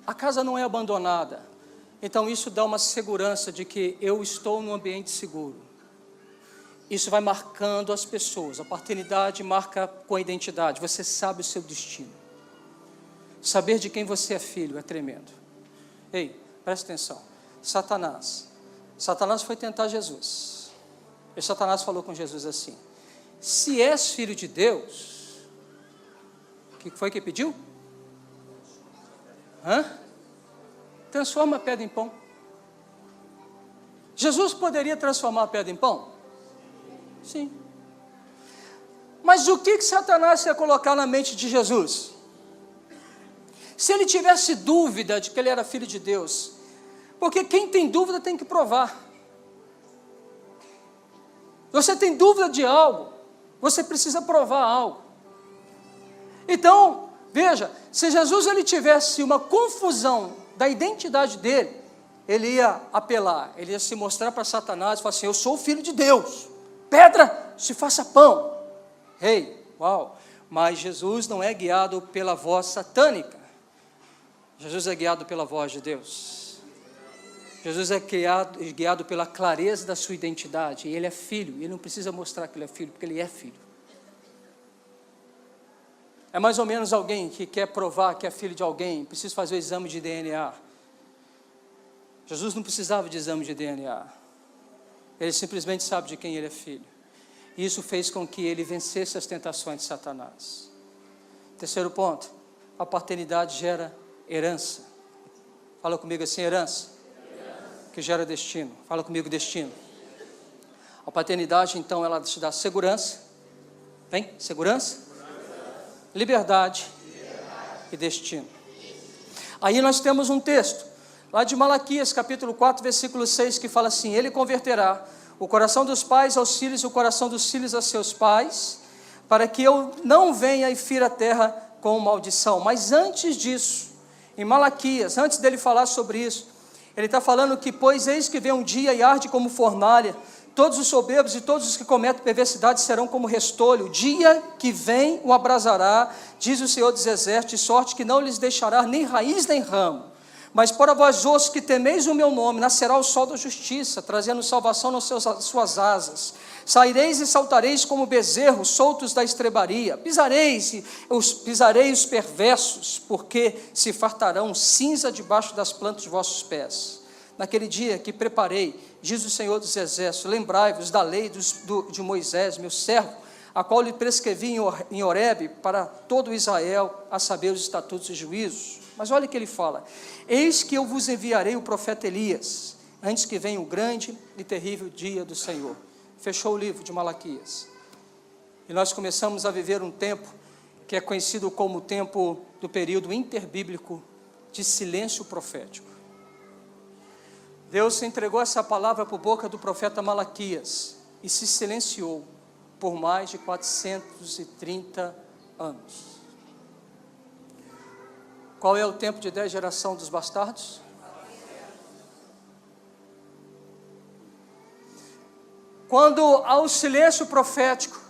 A casa não é abandonada, então isso dá uma segurança de que eu estou num ambiente seguro. Isso vai marcando as pessoas, a paternidade marca com a identidade, você sabe o seu destino. Saber de quem você é filho é tremendo. Ei, presta atenção, Satanás foi tentar Jesus. E Satanás falou com Jesus assim: se és filho de Deus, o que foi que pediu? Transforma a pedra em pão. Jesus poderia transformar a pedra em pão? Sim. Mas o que Satanás ia colocar na mente de Jesus? Se ele tivesse dúvida de que ele era filho de Deus, porque quem tem dúvida tem que provar. Você tem dúvida de algo, você precisa provar algo. Então, veja, se Jesus ele tivesse uma confusão da identidade dele, ele ia apelar, ele ia se mostrar para Satanás e falar assim: eu sou o filho de Deus, pedra se faça pão. Uau, mas Jesus não é guiado pela voz satânica, Jesus é guiado pela voz de Deus. Jesus é guiado pela clareza da sua identidade, e ele é filho, e ele não precisa mostrar que ele é filho, porque ele é filho. É mais ou menos alguém que quer provar que é filho de alguém, precisa fazer o exame de DNA. Jesus não precisava de exame de DNA, ele simplesmente sabe de quem ele é filho, e isso fez com que ele vencesse as tentações de Satanás. Terceiro ponto, a paternidade gera herança. Fala comigo assim: herança. Que gera destino. Fala comigo: destino. A paternidade, então, ela te dá segurança. Vem? Segurança, liberdade e destino. Aí nós temos um texto, lá de Malaquias, capítulo 4, versículo 6, que fala assim: ele converterá o coração dos pais aos filhos e o coração dos filhos a seus pais, para que eu não venha e fira a terra com maldição. Mas antes disso, em Malaquias, antes dele falar sobre isso, ele está falando que: pois eis que vem um dia e arde como fornalha, todos os soberbos e todos os que cometem perversidade serão como restolho. O dia que vem o abrasará, diz o Senhor dos Exércitos, de sorte que não lhes deixará nem raiz nem ramo. Mas para vós outros que temeis o meu nome, nascerá o sol da justiça, trazendo salvação nas suas asas. Saireis e saltareis como bezerros soltos da estrebaria. Pisarei os perversos, porque se fartarão cinza debaixo das plantas de vossos pés. Naquele dia que preparei, diz o Senhor dos Exércitos, lembrai-vos da lei de Moisés, meu servo, a qual lhe prescrevi em Horebe para todo Israel, a saber os estatutos e juízos. Mas olha o que ele fala: eis que eu vos enviarei o profeta Elias, antes que venha o grande e terrível dia do Senhor. Fechou o livro de Malaquias. E nós começamos a viver um tempo que é conhecido como o tempo do período interbíblico de silêncio profético. Deus entregou essa palavra por boca do profeta Malaquias e se silenciou por mais de 430 anos. Qual é o tempo de 10 geração dos bastardos? Quando há o silêncio profético,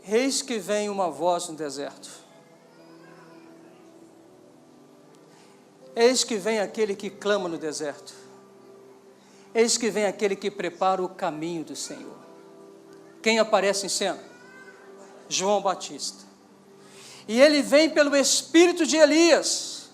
eis que vem uma voz no deserto. Eis que vem aquele que clama no deserto. Eis que vem aquele que prepara o caminho do Senhor. Quem aparece em cena? João Batista. E ele vem pelo espírito de Elias,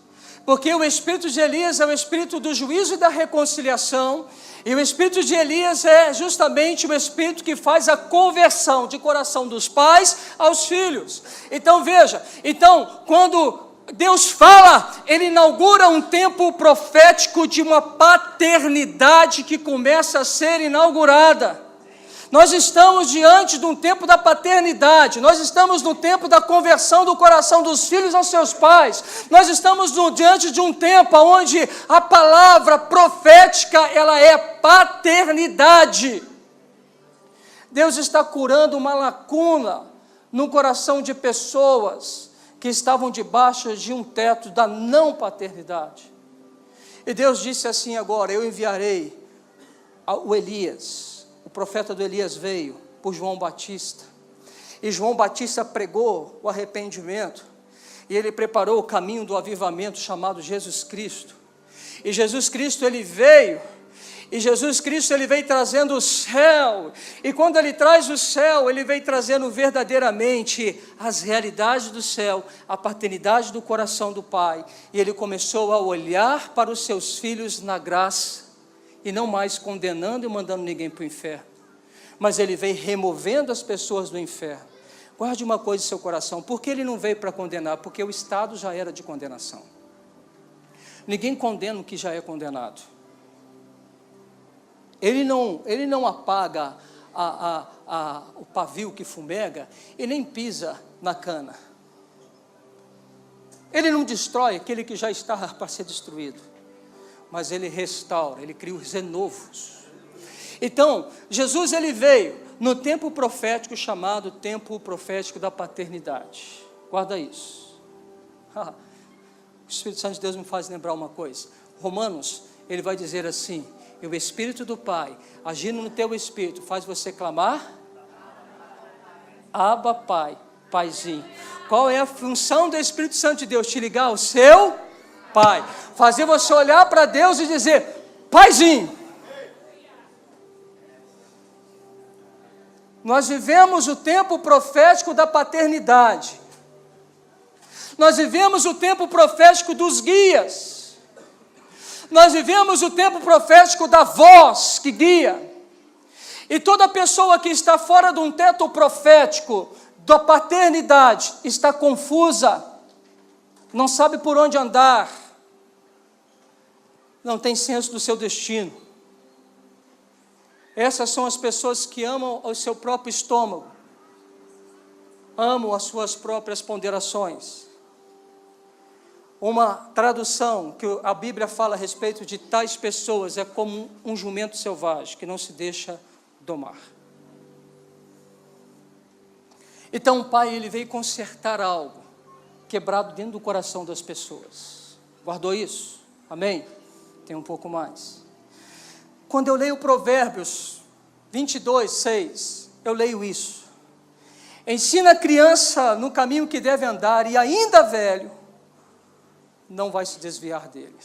porque o espírito de Elias é o espírito do juízo e da reconciliação, e o espírito de Elias é justamente o espírito que faz a conversão de coração dos pais aos filhos. Então veja, quando Deus fala, Ele inaugura um tempo profético de uma paternidade que começa a ser inaugurada. Nós estamos diante de um tempo da paternidade, nós estamos no tempo da conversão do coração dos filhos aos seus pais, nós estamos diante de um tempo onde a palavra profética, ela é paternidade. Deus está curando uma lacuna no coração de pessoas que estavam debaixo de um teto da não paternidade. E Deus disse assim agora: eu enviarei o Elias. O profeta do Elias veio por João Batista, e João Batista pregou o arrependimento, e ele preparou o caminho do avivamento chamado Jesus Cristo. E Jesus Cristo, ele veio trazendo o céu, e quando ele traz o céu, ele veio trazendo verdadeiramente as realidades do céu, a paternidade do coração do Pai, e ele começou a olhar para os seus filhos na graça, e não mais condenando e mandando ninguém para o inferno, mas ele veio removendo as pessoas do inferno. Guarde uma coisa em seu coração: por que ele não veio para condenar? Porque o estado já era de condenação. Ninguém condena o que já é condenado. Ele não apaga o pavio que fumega e nem pisa na cana. Ele não destrói aquele que já está para ser destruído, mas ele restaura, ele cria os renovos. Então, Jesus, ele veio no tempo profético chamado tempo profético da paternidade. Guarda isso. O Espírito Santo de Deus me faz lembrar uma coisa. Romanos, ele vai dizer assim: e o Espírito do Pai, agindo no teu espírito, faz você clamar: Abba, Pai, Paizinho. Qual é a função do Espírito Santo de Deus? Te ligar ao seu Pai, fazer você olhar para Deus e dizer: Paizinho. Nós vivemos o tempo profético da paternidade, nós vivemos o tempo profético dos guias, nós vivemos o tempo profético da voz que guia, e toda pessoa que está fora de um teto profético da paternidade está confusa, não sabe por onde andar, não tem senso do seu destino. Essas são as pessoas que amam o seu próprio estômago, amam as suas próprias ponderações. Uma tradução que a Bíblia fala a respeito de tais pessoas é como um jumento selvagem que não se deixa domar. Então o Pai, ele veio consertar algo quebrado dentro do coração das pessoas. Guardou isso? Amém? Tem um pouco mais. Quando eu leio Provérbios 22, 6, eu leio isso: ensina a criança no caminho que deve andar, e ainda velho, não vai se desviar dele.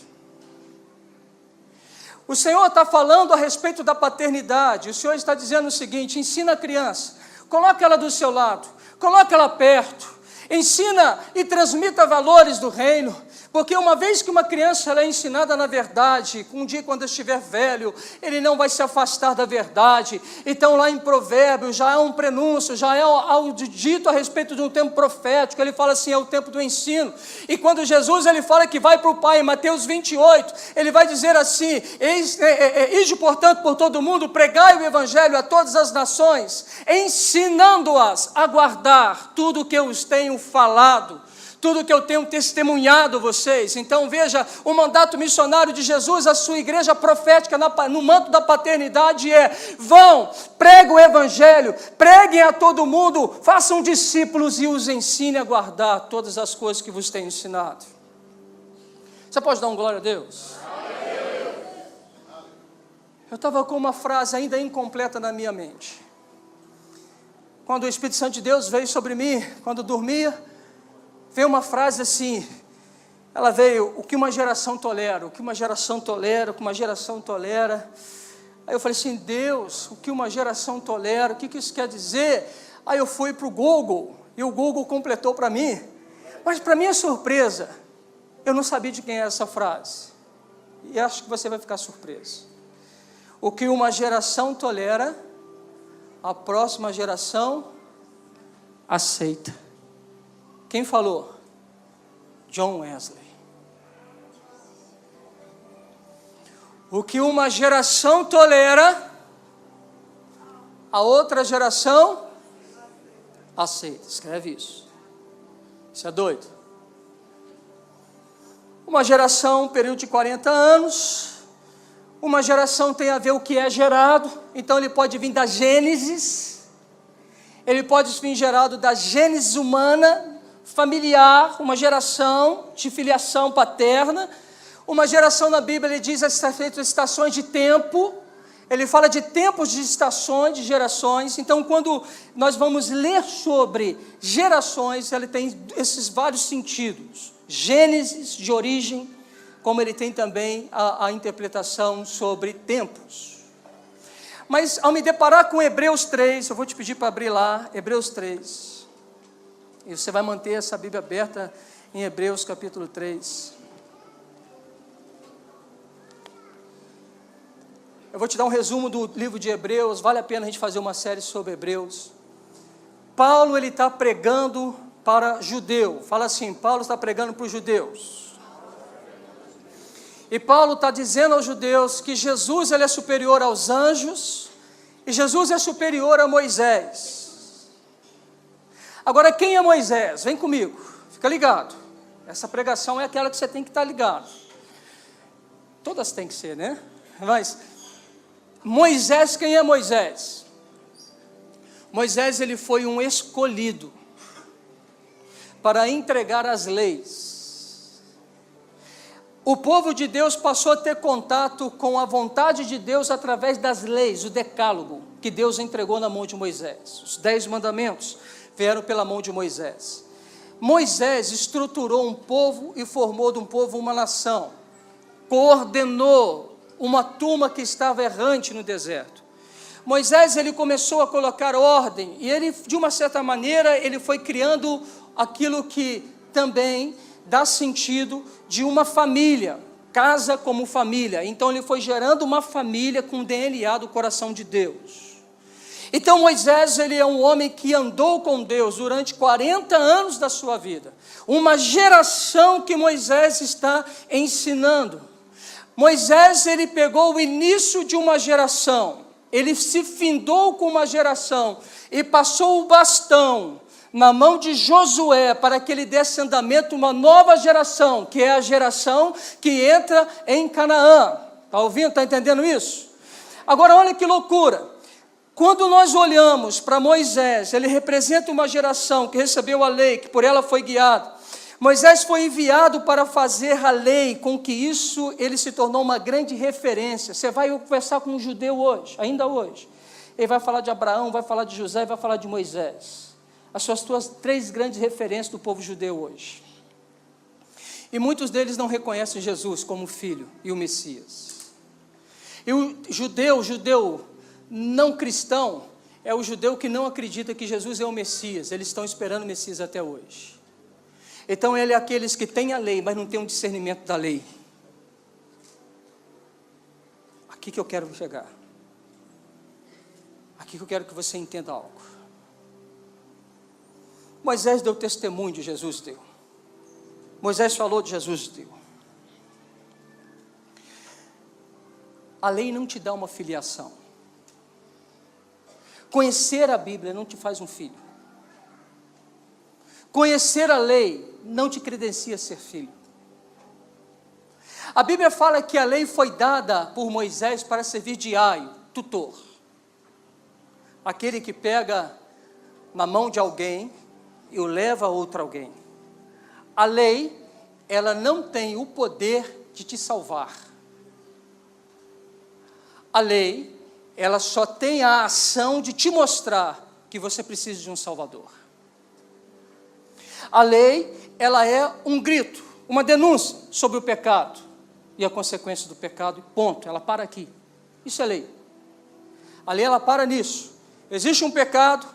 O Senhor está falando a respeito da paternidade. O Senhor está dizendo o seguinte: ensina a criança, coloque ela do seu lado, coloque ela perto, ensina e transmita valores do reino. Porque uma vez que uma criança ela é ensinada na verdade, um dia quando estiver velho, ele não vai se afastar da verdade. Então lá em Provérbios já há um prenúncio, já é algo dito a respeito de um tempo profético. Ele fala assim: é o tempo do ensino. E quando Jesus ele fala que vai para o Pai, em Mateus 28, ele vai dizer assim: ide portanto por todo mundo, pregai o evangelho a todas as nações, ensinando-as a guardar tudo o que eu os tenho falado, tudo que eu tenho testemunhado vocês. Então veja, o mandato missionário de Jesus, a sua igreja profética no manto da paternidade é: vão, preguem o evangelho, preguem a todo mundo, façam discípulos e os ensine a guardar todas as coisas que vos tenho ensinado. Você pode dar um glória a Deus? Eu estava com uma frase ainda incompleta na minha mente. Quando o Espírito Santo de Deus veio sobre mim, quando eu dormia, veio uma frase assim, ela veio: o que uma geração tolera, o que uma geração tolera, o que uma geração tolera. Aí eu falei assim: Deus, o que uma geração tolera, o que isso quer dizer? Aí eu fui para o Google, e o Google completou para mim, Mas para minha surpresa, eu não sabia de quem é essa frase. E acho que você vai ficar surpreso. O que uma geração tolera, a próxima geração aceita. Quem falou? John Wesley. O que uma geração tolera, a outra geração aceita. Escreve isso. Isso é doido. Uma geração, um período de 40 anos. Uma geração tem a ver o que é gerado. Então ele pode vir da Gênesis. Ele pode vir gerado da Gênesis humana, familiar, uma geração de filiação paterna. Uma geração na Bíblia, ele diz a respeito de estações de tempo. Ele fala de tempos de estações, de gerações. Então, quando nós vamos ler sobre gerações, ele tem esses vários sentidos. Gênesis, de origem, como ele tem também a interpretação sobre tempos. Mas, ao me deparar com Hebreus 3, eu vou te pedir para abrir lá, Hebreus 3. E você vai manter essa Bíblia aberta em Hebreus capítulo 3. Eu vou te dar um resumo do livro de Hebreus, vale a pena a gente fazer uma série sobre Hebreus. Paulo, ele está pregando para judeu, fala assim, Paulo está pregando para os judeus. E Paulo está dizendo aos judeus que Jesus, ele é superior aos anjos, e Jesus é superior a Moisés. Agora, quem é Moisés? Vem comigo, fica ligado. Essa pregação é aquela que você tem que estar ligado. Todas têm que ser, né? Mas Moisés, quem é Moisés? Moisés, ele foi um escolhido para entregar as leis. O povo de Deus passou a ter contato com a vontade de Deus através das leis, o decálogo, que Deus entregou na mão de Moisés. Os 10 mandamentos vieram pela mão de Moisés. Moisés estruturou um povo e formou de um povo uma nação. Coordenou uma turma que estava errante no deserto. Moisés, ele começou a colocar ordem, e ele, de uma certa maneira, ele foi criando aquilo que também dá sentido de uma família, casa como família. Então ele foi gerando uma família com o DNA do coração de Deus. Então Moisés, ele é um homem que andou com Deus durante 40 anos da sua vida. Uma geração que Moisés está ensinando. Moisés, ele pegou o início de uma geração, ele se findou com uma geração e passou o bastão na mão de Josué para que ele desse andamento a uma nova geração, que é a geração que entra em Canaã. Está ouvindo? Está entendendo isso? Agora olha que loucura, quando nós olhamos para Moisés, ele representa uma geração que recebeu a lei, que por ela foi guiado. Moisés foi enviado para fazer a lei, com que isso ele se tornou uma grande referência. Você vai conversar com um judeu hoje, ainda hoje, ele vai falar de Abraão, vai falar de José, vai falar de Moisés. As suas 3 grandes referências do povo judeu hoje. E muitos deles não reconhecem Jesus como filho e o Messias. E o judeu não cristão, é o judeu que não acredita que Jesus é o Messias. Eles estão esperando o Messias até hoje. Então ele é aqueles que têm a lei, mas não têm um discernimento da lei. Aqui que eu quero chegar. Aqui que eu quero que você entenda algo. Moisés deu testemunho de Jesus, deu. Moisés falou de Jesus, deu. A lei não te dá uma filiação. Conhecer a Bíblia não te faz um filho. Conhecer a lei não te credencia a ser filho. A Bíblia fala que a lei foi dada por Moisés para servir de aio, tutor. Aquele que pega na mão de alguém e o leva a outro alguém. A lei, ela não tem o poder de te salvar. A lei, ela só tem a ação de te mostrar que você precisa de um Salvador. A lei, ela é um grito, uma denúncia sobre o pecado e a consequência do pecado, e ponto, ela para aqui. Isso é lei. A lei, ela para nisso. Existe um pecado,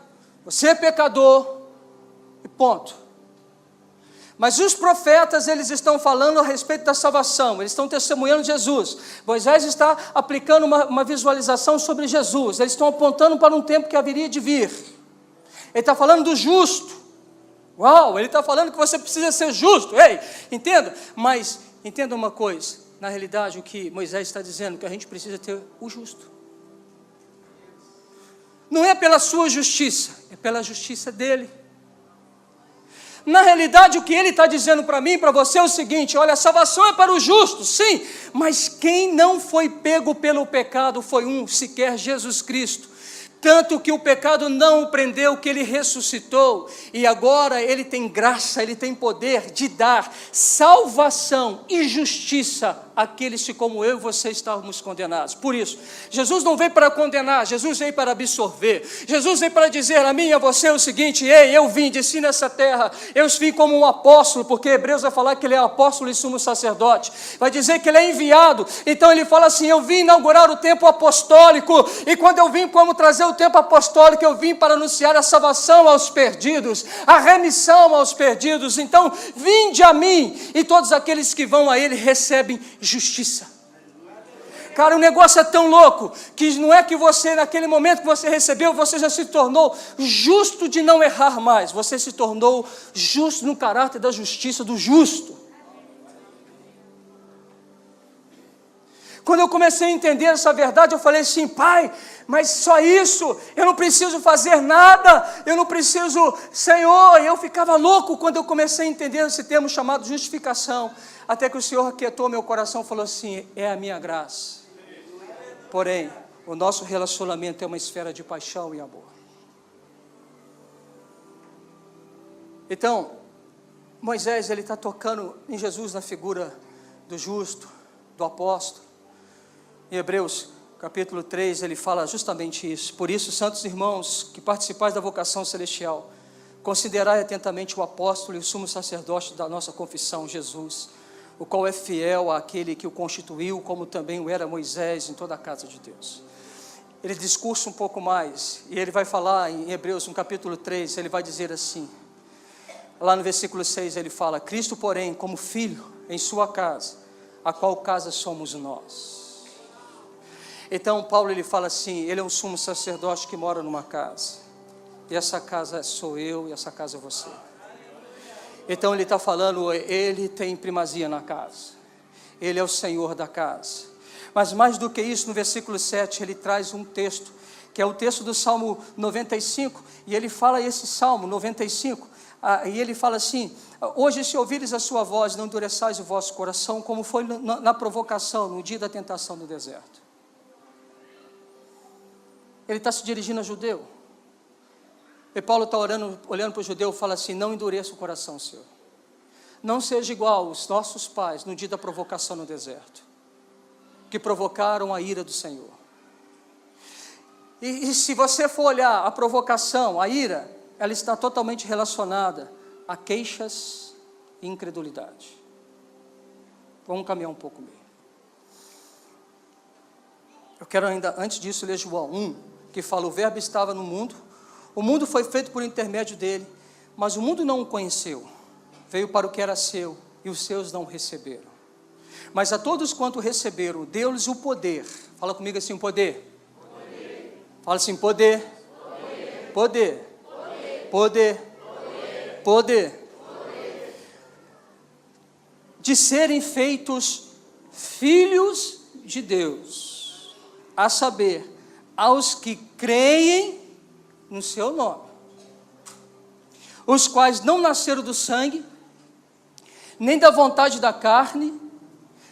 você é pecador, e ponto. Mas os profetas, eles estão falando a respeito da salvação, eles estão testemunhando Jesus. Moisés está aplicando uma visualização sobre Jesus, eles estão apontando para um tempo que haveria de vir. Ele está falando do justo. Uau, ele está falando que você precisa ser justo. Ei, entenda? Mas entenda uma coisa, na realidade o que Moisés está dizendo, que a gente precisa ter o justo. Não é pela sua justiça, é pela justiça dele. Na realidade, o que ele está dizendo para mim, para você é o seguinte: olha, a salvação é para o justo, sim, mas quem não foi pego pelo pecado foi sequer Jesus Cristo. Tanto que o pecado não o prendeu, que ele ressuscitou, e agora ele tem graça, ele tem poder de dar salvação e justiça àqueles que, como eu e você, estávamos condenados. Por isso, Jesus não veio para condenar, Jesus veio para absorver. Jesus veio para dizer a mim e a você o seguinte: ei, eu vim, desci nessa terra, eu vim como um apóstolo, porque Hebreus vai falar que ele é apóstolo e sumo sacerdote, vai dizer que ele é enviado. Então ele fala assim: eu vim inaugurar o tempo apostólico, e quando eu vim como trazer o tempo apostólico, eu vim para anunciar a salvação aos perdidos, a remissão aos perdidos. Então, vinde a mim, e todos aqueles que vão a ele recebem justiça. Cara, o negócio é tão louco, que não é que você, naquele momento que você recebeu, você já se tornou justo de não errar mais, você se tornou justo no caráter da justiça do justo. Quando eu comecei a entender essa verdade, eu falei assim: pai, mas só isso, eu não preciso fazer nada, eu não preciso, Senhor. E eu ficava louco quando eu comecei a entender esse termo chamado justificação, até que o Senhor aquietou meu coração e falou assim: é a minha graça. Porém, o nosso relacionamento é uma esfera de paixão e amor. Então, Moisés, ele está tocando em Jesus na figura do justo, do apóstolo. Em Hebreus capítulo 3, ele fala justamente isso. Por isso, santos irmãos, que participais da vocação celestial, considerai atentamente o apóstolo e o sumo sacerdote da nossa confissão, Jesus, o qual é fiel àquele que o constituiu, como também o era Moisés em toda a casa de Deus. Ele discursa um pouco mais, e ele vai falar em Hebreus, no capítulo 3, ele vai dizer assim, lá no versículo 6, ele fala: Cristo, porém, como filho em sua casa, a qual casa somos nós. Então, Paulo, ele fala assim, ele é um sumo sacerdote que mora numa casa, e essa casa sou eu, e essa casa é você. Então, ele está falando, ele tem primazia na casa, ele é o Senhor da casa. Mas mais do que isso, no versículo 7, ele traz um texto, que é o texto do Salmo 95, e ele fala esse Salmo 95, e ele fala assim: hoje, se ouvires a sua voz, não endureçais o vosso coração, como foi na provocação, no dia da tentação no deserto. Ele está se dirigindo a judeu. E Paulo está olhando para o judeu e fala assim: não endureça o coração seu. Não seja igual aos nossos pais no dia da provocação no deserto, que provocaram a ira do Senhor. E se você for olhar a provocação, a ira, ela está totalmente relacionada a queixas e incredulidade. Vamos caminhar um pouco meio. Eu quero ainda, antes disso, ler João 1, que fala: o verbo estava no mundo, o mundo foi feito por intermédio dele, mas o mundo não o conheceu. Veio para o que era seu, e os seus não o receberam. Mas a todos quanto receberam, deu-lhes o poder. Fala comigo assim: poder. Poder. Fala assim: poder. Poder. Poder. Poder. Poder. Poder. Poder. De serem feitos filhos de Deus, a saber, aos que creem no seu nome, os quais não nasceram do sangue, nem da vontade da carne,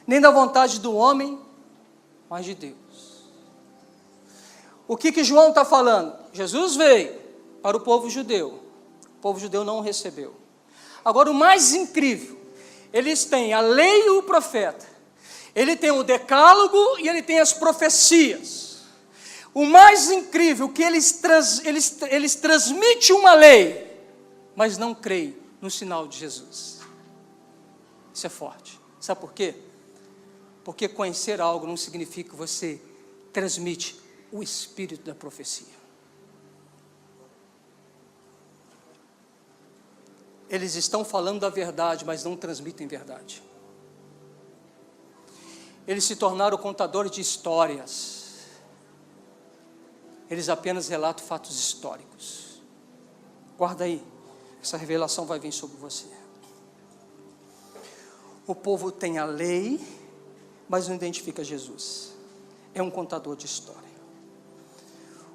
nem da vontade do homem, mas de Deus. O que João está falando? Jesus veio para o povo judeu não o recebeu. Agora, o mais incrível, eles têm a lei e o profeta, ele tem o decálogo e ele tem as profecias. O mais incrível que eles transmitem uma lei, mas não creem no sinal de Jesus. Isso é forte. Sabe por quê? Porque conhecer algo não significa que você transmite o espírito da profecia. eles estão falando a verdade, mas não transmitem verdade. Eles se tornaram contadores de histórias. Eles apenas relatam fatos históricos. Guarda aí, essa revelação vai vir sobre você. O povo tem a lei, mas não identifica Jesus. É um contador de história.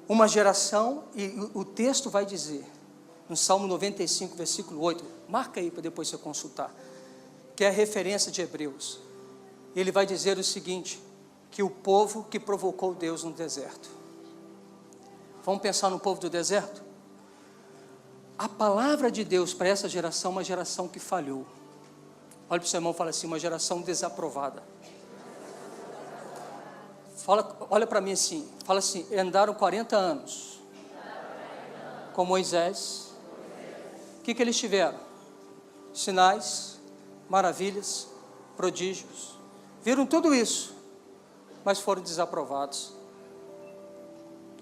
Uma geração, e o texto vai dizer, no Salmo 95, versículo 8, marca aí para depois você consultar, que é a referência de Hebreus. Ele vai dizer o seguinte, que o povo que provocou Deus no deserto. Vamos pensar no povo do deserto? A palavra de Deus para essa geração é uma geração que falhou. Olha para o seu irmão e fala assim, uma geração desaprovada. Olha para mim assim, fala assim, andaram 40 anos com Moisés. O que eles tiveram? Sinais, maravilhas, prodígios. Viram tudo isso, mas foram desaprovados.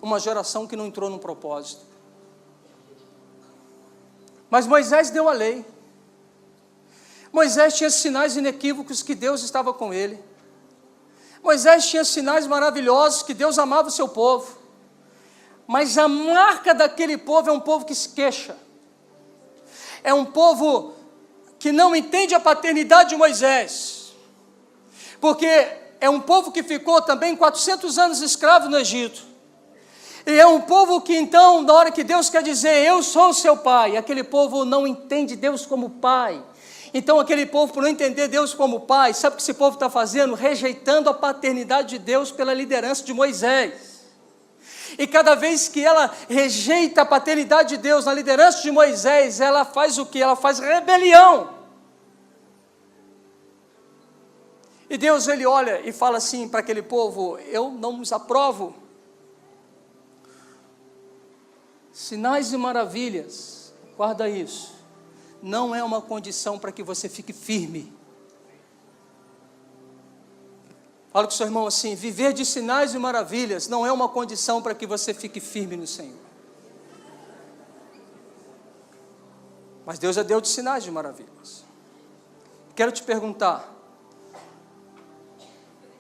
Uma geração que não entrou no propósito. Mas Moisés deu a lei. Moisés tinha sinais inequívocos que Deus estava com ele. Moisés tinha sinais maravilhosos que Deus amava o seu povo. Mas a marca daquele povo é um povo que se queixa. É um povo que não entende a paternidade de Moisés. Porque é um povo que ficou também 400 anos escravo no Egito. E é um povo que então, na hora que Deus quer dizer, eu sou o seu pai, aquele povo não entende Deus como pai. Então aquele povo, por não entender Deus como pai, sabe o que esse povo está fazendo? Rejeitando a paternidade de Deus pela liderança de Moisés. E cada vez que ela rejeita a paternidade de Deus na liderança de Moisés, ela faz o quê? Ela faz rebelião. E Deus, ele olha e fala assim para aquele povo, eu não os aprovo. Sinais e maravilhas, guarda isso, não é uma condição para que você fique firme. Fala com o seu irmão assim, viver de sinais e maravilhas não é uma condição para que você fique firme no Senhor. Mas Deus é Deus de sinais e maravilhas. Quero te perguntar,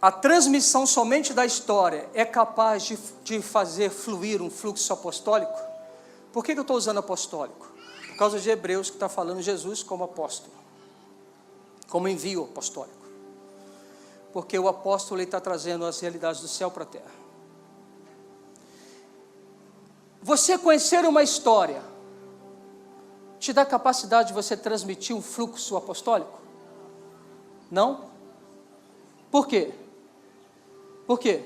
a transmissão somente da história é capaz de fazer fluir um fluxo apostólico? Por que eu estou usando apostólico? Por causa de Hebreus, que está falando Jesus como apóstolo, como envio apostólico. Porque o apóstolo está trazendo as realidades do céu para a terra. Você conhecer uma história te dá capacidade de você transmitir um fluxo apostólico? Não? Por quê? Por quê?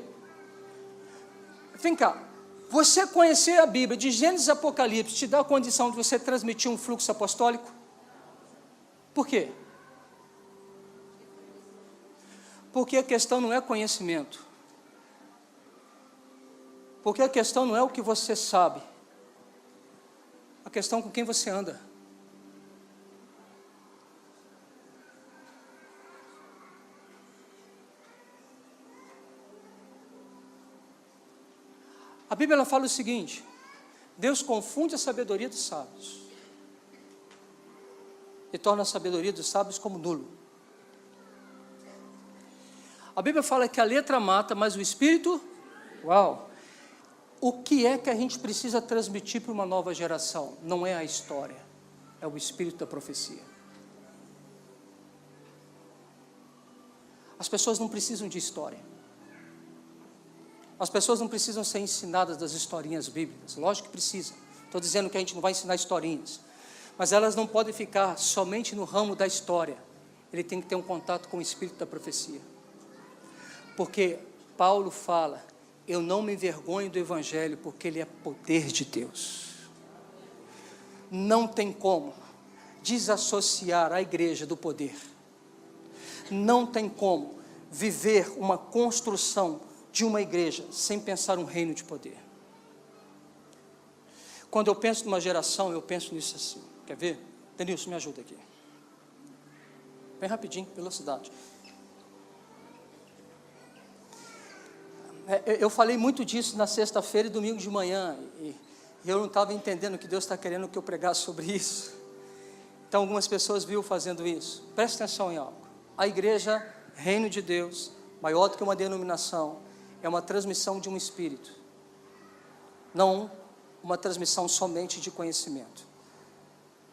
Vem cá. Você conhecer a Bíblia, de Gênesis a Apocalipse, te dá a condição de você transmitir um fluxo apostólico? Por quê? Porque a questão não é conhecimento. Porque a questão não é o que você sabe. A questão é com quem você anda. A Bíblia ela fala o seguinte, Deus confunde a sabedoria dos sábios e torna a sabedoria dos sábios como nulo. A Bíblia fala que a letra mata, mas o Espírito, uau! O que é que a gente precisa transmitir para uma nova geração? Não é a história, é o Espírito da profecia. As pessoas não precisam de história. As pessoas não precisam ser ensinadas das historinhas bíblicas, lógico que precisam. Estou dizendo que a gente não vai ensinar historinhas, mas elas não podem ficar somente no ramo da história. Ele tem que ter um contato com o Espírito da profecia. Porque Paulo fala, eu não me envergonho do Evangelho, porque ele é poder de Deus. Não tem como desassociar a igreja do poder. Não tem como viver uma construção de uma igreja sem pensar um reino de poder. Quando eu penso numa geração, eu penso nisso assim. Quer ver? Denilson, me ajuda aqui. Bem rapidinho, velocidade. Eu falei muito disso na sexta-feira e domingo de manhã, e eu não estava entendendo que Deus está querendo que eu pregasse sobre isso. Então algumas pessoas viram fazendo isso. Preste atenção em algo. A igreja, reino de Deus, maior do que uma denominação, é uma transmissão de um espírito. Não uma transmissão somente de conhecimento.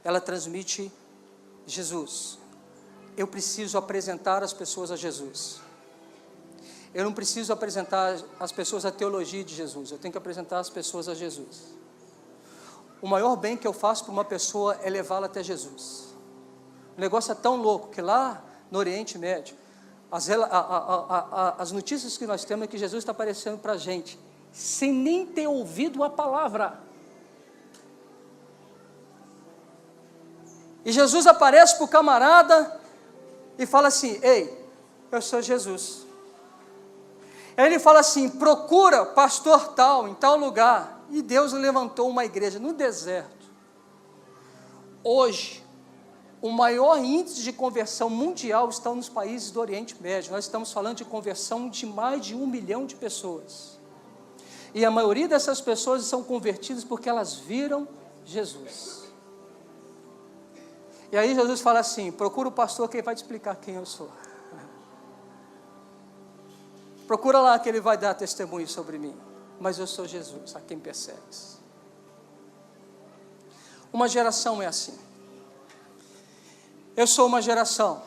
Ela transmite Jesus. Eu preciso apresentar as pessoas a Jesus. Eu não preciso apresentar as pessoas a teologia de Jesus. Eu tenho que apresentar as pessoas a Jesus. O maior bem que eu faço para uma pessoa é levá-la até Jesus. O negócio é tão louco que lá no Oriente Médio, as notícias que nós temos é que Jesus está aparecendo para a gente, sem nem ter ouvido a palavra. E Jesus aparece para o camarada e fala assim: ei, eu sou Jesus. Aí ele fala assim: procura pastor tal, em tal lugar. E Deus levantou uma igreja no deserto. Hoje, o maior índice de conversão mundial está nos países do Oriente Médio. Nós estamos falando de conversão de mais de 1 milhão de pessoas. E a maioria dessas pessoas são convertidas porque elas viram Jesus. E aí Jesus fala assim: procura o pastor que ele vai te explicar quem eu sou. Procura lá que ele vai dar testemunho sobre mim. Mas eu sou Jesus, a quem persegues. Uma geração é assim. Eu sou uma geração.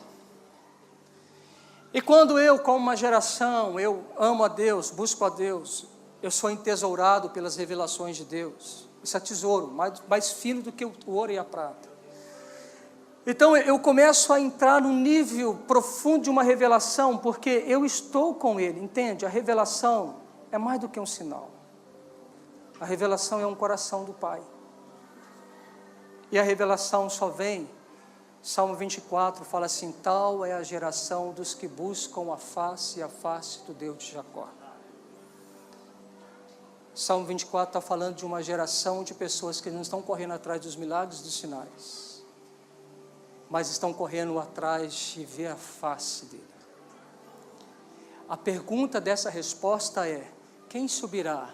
E quando eu, como uma geração, eu amo a Deus, busco a Deus, eu sou entesourado pelas revelações de Deus. Isso é tesouro, mais fino do que o ouro e a prata. Então eu começo a entrar num nível profundo de uma revelação, porque eu estou com Ele, entende? A revelação é mais do que um sinal. A revelação é um coração do Pai. E a revelação só vem, Salmo 24 fala assim: tal é a geração dos que buscam a face do Deus de Jacó. Salmo 24 está falando de uma geração de pessoas que não estão correndo atrás dos milagres, dos sinais, mas estão correndo atrás de ver a face dele. A pergunta dessa resposta é: quem subirá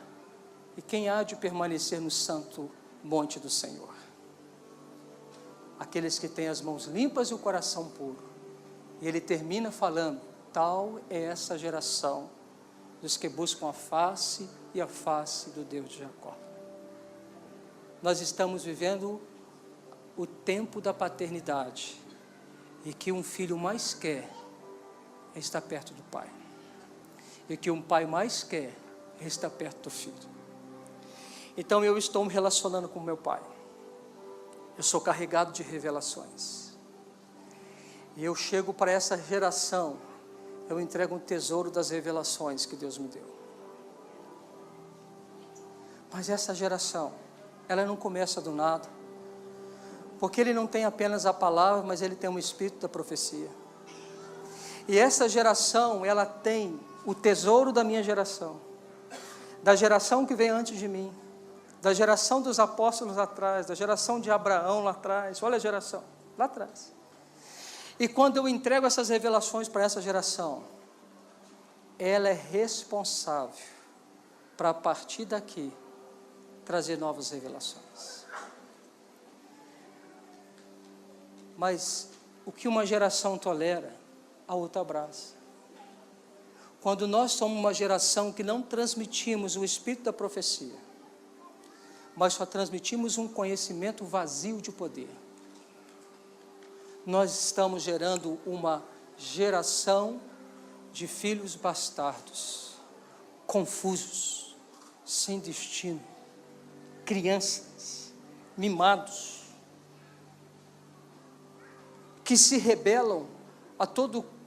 e quem há de permanecer no santo monte do Senhor? Aqueles que têm as mãos limpas e o coração puro. E ele termina falando: tal é essa geração dos que buscam a face do Deus de Jacó. Nós estamos vivendo o tempo da paternidade, e que um filho mais quer é estar perto do pai, e que um pai mais quer é estar perto do filho. Então eu estou me relacionando com meu pai, eu sou carregado de revelações, e eu chego para essa geração, eu entrego um tesouro das revelações que Deus me deu. Mas essa geração, ela não começa do nada, porque ele não tem apenas a palavra, mas ele tem um espírito da profecia. E essa geração, ela tem o tesouro da minha geração, da geração que veio antes de mim, da geração dos apóstolos lá atrás, da geração de Abraão lá atrás. Olha a geração, lá atrás. E quando eu entrego essas revelações para essa geração, ela é responsável para, a partir daqui, trazer novas revelações. Mas o que uma geração tolera, a outra abraça. Quando nós somos uma geração que não transmitimos o espírito da profecia, mas só transmitimos um conhecimento vazio de poder, nós estamos gerando uma geração de filhos bastardos, confusos, sem destino, crianças, mimados, que se rebelam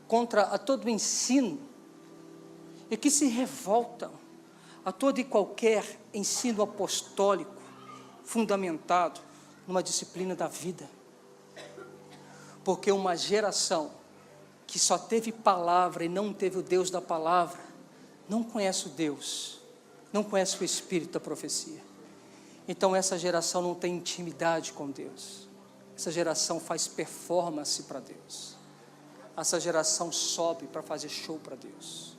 contra todo ensino, e que se revoltam a todo e qualquer ensino apostólico, fundamentado numa disciplina da vida. Porque uma geração que só teve palavra e não teve o Deus da palavra, não conhece o Deus, não conhece o espírito da profecia. Então essa geração não tem intimidade com Deus. Essa geração faz performance para Deus. Essa geração sobe para fazer show para Deus.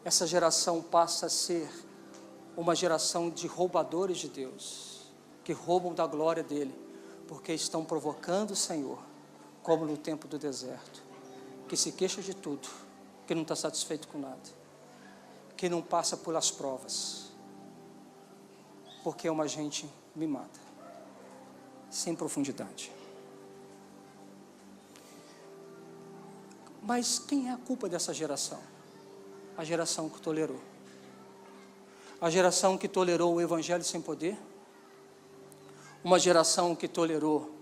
Essa geração passa a ser uma geração de roubadores de Deus, que roubam da glória dele, porque estão provocando o Senhor, como no tempo do deserto, que se queixa de tudo, que não está satisfeito com nada, que não passa pelas provas, porque é uma gente mimada, sem profundidade. Mas quem é a culpa dessa geração? A geração que tolerou. A geração que tolerou o evangelho sem poder. Uma geração que tolerou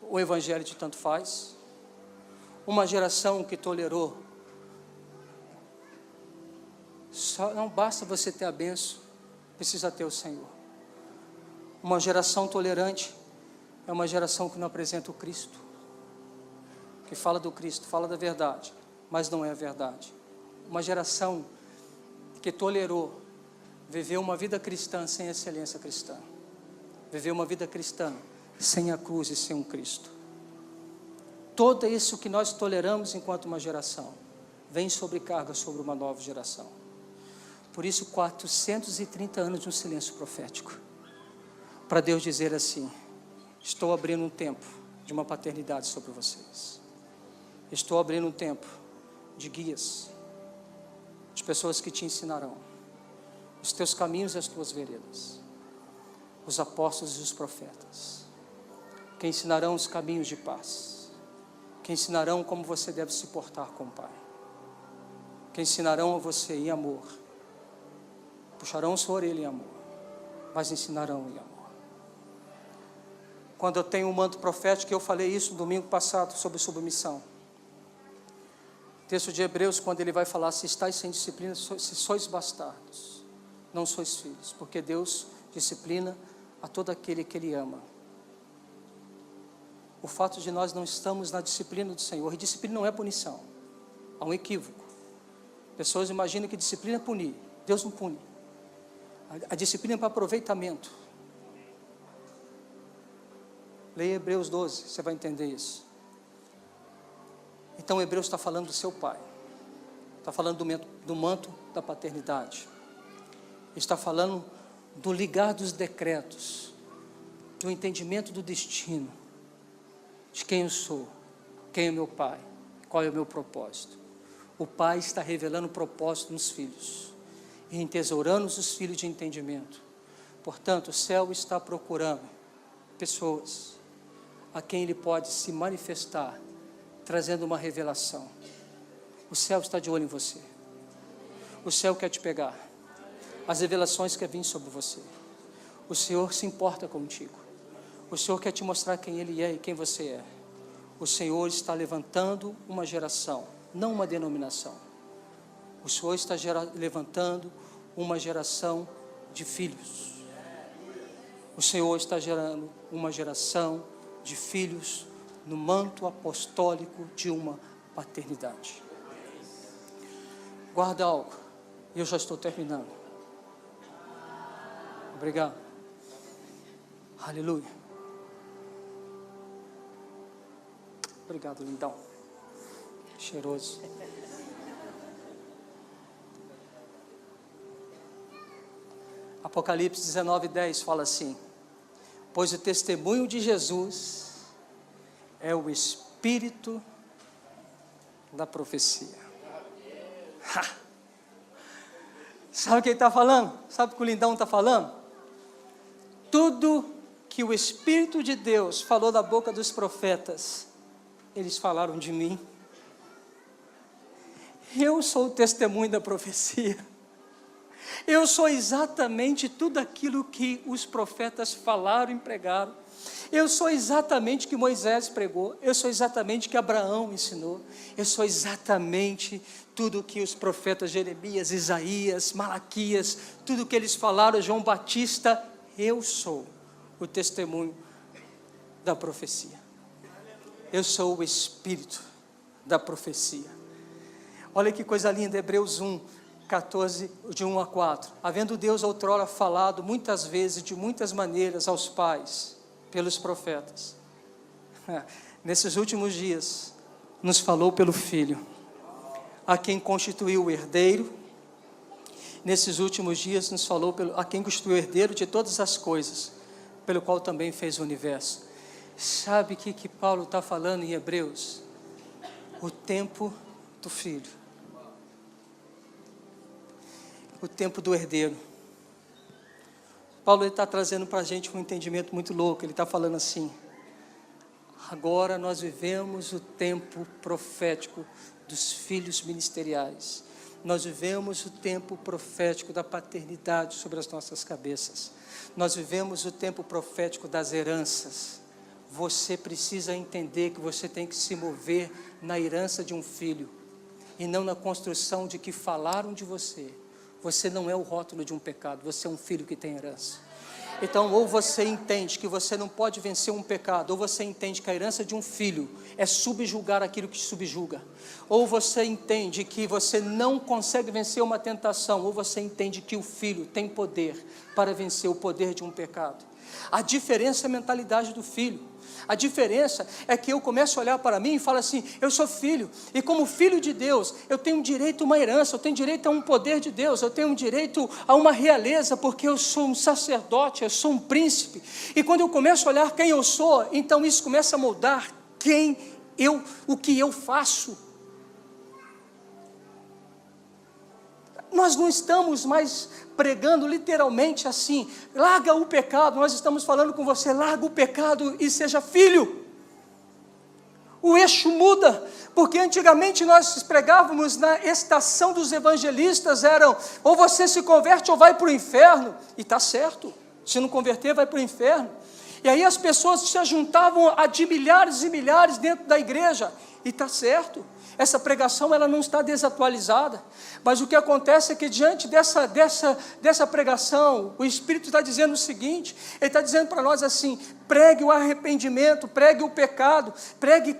o evangelho de tanto faz. Uma geração que tolerou. Só não basta você ter a bênção, precisa ter o Senhor. Uma geração tolerante é uma geração que não apresenta o Cristo, que fala do Cristo, fala da verdade, mas não é a verdade. Uma geração que tolerou viver uma vida cristã sem excelência cristã, viver uma vida cristã sem a cruz e sem um Cristo. Todo isso que nós toleramos enquanto uma geração vem sobrecarga sobre uma nova geração. Por isso 430 anos de um silêncio profético, para Deus dizer assim: estou abrindo um tempo de uma paternidade sobre vocês. Estou abrindo um tempo de guias, de pessoas que te ensinarão os teus caminhos e as tuas veredas, os apóstolos e os profetas, que ensinarão os caminhos de paz, que ensinarão como você deve se portar com o Pai, que ensinarão a você em amor, puxarão sua orelha em amor, mas ensinarão em amor. Quando eu tenho um manto profético, eu falei isso no domingo passado sobre submissão. O texto de Hebreus, quando ele vai falar: se estáis sem disciplina, se sois bastardos, não sois filhos, porque Deus disciplina a todo aquele que Ele ama. O fato de nós não estamos na disciplina do Senhor, e disciplina não é punição, há um equívoco. Pessoas imaginam que disciplina é punir. Deus não pune. A disciplina é para aproveitamento. Leia Hebreus 12, você vai entender isso. Então Hebreus está falando do seu pai, está falando do manto da paternidade, está falando do ligar dos decretos, do entendimento do destino, de quem eu sou, quem é meu pai, qual é o meu propósito. O pai está revelando o propósito nos filhos e entesourando os filhos de entendimento. Portanto, o céu está procurando pessoas a quem ele pode se manifestar, trazendo uma revelação. O céu está de olho em você. O céu quer te pegar. As revelações querem vir sobre você. O Senhor se importa contigo. O Senhor quer te mostrar quem Ele é e quem você é. O Senhor está levantando uma geração, não uma denominação. O Senhor está levantando uma geração de filhos. O Senhor está gerando uma geração de filhos no manto apostólico de uma paternidade. Guarda algo, e eu já estou terminando. Obrigado. Aleluia. Obrigado, lindão. Cheiroso. Apocalipse 19:10 fala assim: pois o testemunho de Jesus é o espírito da profecia. Ha! Sabe o que ele está falando? Sabe o que o lindão está falando? Tudo que o Espírito de Deus falou da boca dos profetas, eles falaram de mim. Eu sou o testemunho da profecia. Eu sou exatamente tudo aquilo que os profetas falaram e pregaram. Eu sou exatamente o que Moisés pregou. Eu sou exatamente o que Abraão ensinou. Eu sou exatamente tudo o que os profetas Jeremias, Isaías, Malaquias, tudo o que eles falaram, João Batista. Eu sou o testemunho da profecia. Eu sou o espírito da profecia. Olha que coisa linda, Hebreus 1:14, de 1 a 4. Havendo Deus outrora falado muitas vezes, de muitas maneiras, aos pais, pelos profetas, nesses últimos dias, nos falou pelo Filho, a quem constituiu o herdeiro. Nesses últimos dias nos falou a quem constituiu o herdeiro de todas as coisas, pelo qual também fez o universo. Sabe o que Paulo está falando em Hebreus? O tempo do filho. O tempo do herdeiro. Paulo está trazendo para a gente um entendimento muito louco. Ele está falando assim: agora nós vivemos o tempo profético dos filhos ministeriais. Nós vivemos o tempo profético da paternidade sobre as nossas cabeças. Nós vivemos o tempo profético das heranças. Você precisa entender que você tem que se mover na herança de um filho e não na construção de que falaram de você. Você não é o rótulo de um pecado, você é um filho que tem herança. Então, ou você entende que você não pode vencer um pecado, ou você entende que a herança de um filho é subjugar aquilo que subjuga, ou você entende que você não consegue vencer uma tentação, ou você entende que o filho tem poder para vencer o poder de um pecado. A diferença é a mentalidade do filho. A diferença é que eu começo a olhar para mim e falo assim: eu sou filho, e como filho de Deus, eu tenho direito a uma herança, eu tenho direito a um poder de Deus, eu tenho direito a uma realeza, porque eu sou um sacerdote, eu sou um príncipe. E quando eu começo a olhar quem eu sou, então isso começa a moldar o que eu faço. Nós não estamos mais pregando literalmente assim: larga o pecado. Nós estamos falando com você: larga o pecado e seja filho. O eixo muda, porque antigamente nós pregávamos na estação dos evangelistas, eram ou você se converte ou vai para o inferno, e está certo, se não converter vai para o inferno. E aí as pessoas se juntavam de milhares e milhares dentro da igreja, e está certo. Essa pregação ela não está desatualizada, mas o que acontece é que diante dessa pregação, o Espírito está dizendo o seguinte: Ele está dizendo para nós assim: pregue o arrependimento, pregue o pecado, pregue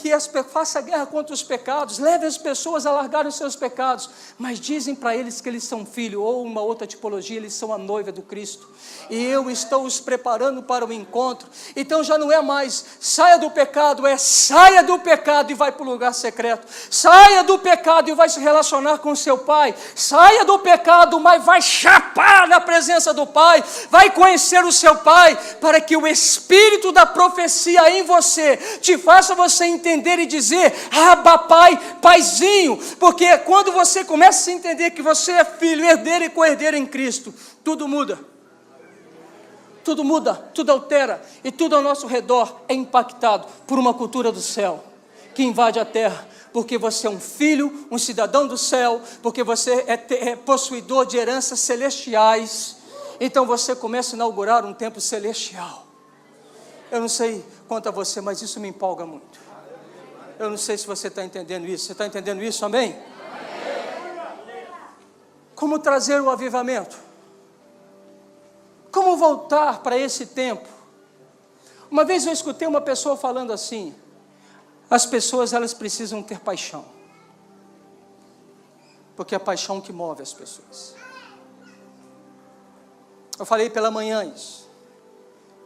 faça guerra contra os pecados, leve as pessoas a largarem os seus pecados, mas dizem para eles que eles são filhos, ou uma outra tipologia, eles são a noiva do Cristo, e eu estou os preparando para o encontro. Então já não é mais saia do pecado, é saia do pecado e vai para o lugar secreto. Saia do pecado e vai se relacionar com seu pai. Saia do pecado, mas vai chapar na presença do pai. Vai conhecer o seu pai, para que o Espírito da profecia em você te faça você entender e dizer: Abba, pai, paizinho. Porque quando você começa a entender que você é filho, herdeiro e co-herdeiro em Cristo, tudo muda. Tudo muda, tudo altera, e tudo ao nosso redor é impactado por uma cultura do céu que invade a terra. Porque você é um filho, um cidadão do céu, porque você é possuidor de heranças celestiais. Então você começa a inaugurar um tempo celestial. Eu não sei quanto a você, mas isso me empolga muito. Eu não sei se você está entendendo isso. Você está entendendo isso, amém? Como trazer o avivamento? Como voltar para esse tempo? Uma vez eu escutei uma pessoa falando assim: as pessoas elas precisam ter paixão, porque é a paixão que move as pessoas. Eu falei pela manhã isso,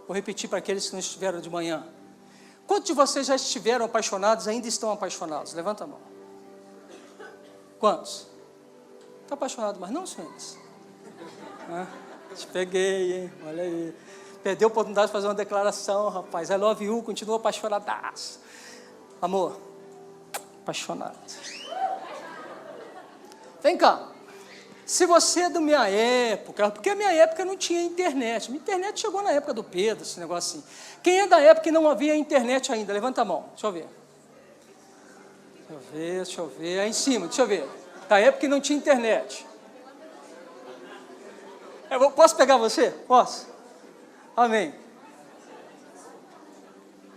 vou repetir para aqueles que não estiveram de manhã. Quantos de vocês já estiveram apaixonados, ainda estão apaixonados? Levanta a mão. Quantos? Está apaixonado, mas não, senhores? Te peguei, hein? Olha aí. Perdeu a oportunidade de fazer uma declaração, rapaz. I love you, continua apaixonadaço. Amor, apaixonado. Vem cá. Se você é da minha época, porque a minha época não tinha internet. A internet chegou na época do Pedro, esse negócio assim. Quem é da época que não havia internet ainda? Levanta a mão, deixa eu ver. Deixa eu ver. Aí em cima, deixa eu ver. Da época que não tinha internet. Posso pegar você? Posso? Amém.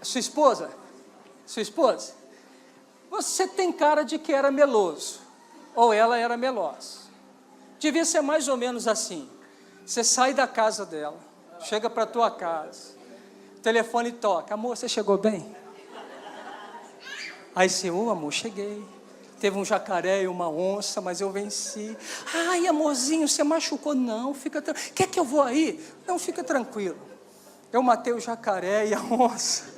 Sua esposa? Você tem cara de que era meloso, ou ela era melosa. Devia ser mais ou menos assim: você sai da casa dela, chega para a tua casa, o telefone toca: amor, você chegou bem? Aí você: amor, cheguei, teve um jacaré e uma onça, mas eu venci. Ai, amorzinho, você machucou? Não, fica tranquilo. Quer que eu vou aí? Não, fica tranquilo, eu matei o jacaré e a onça.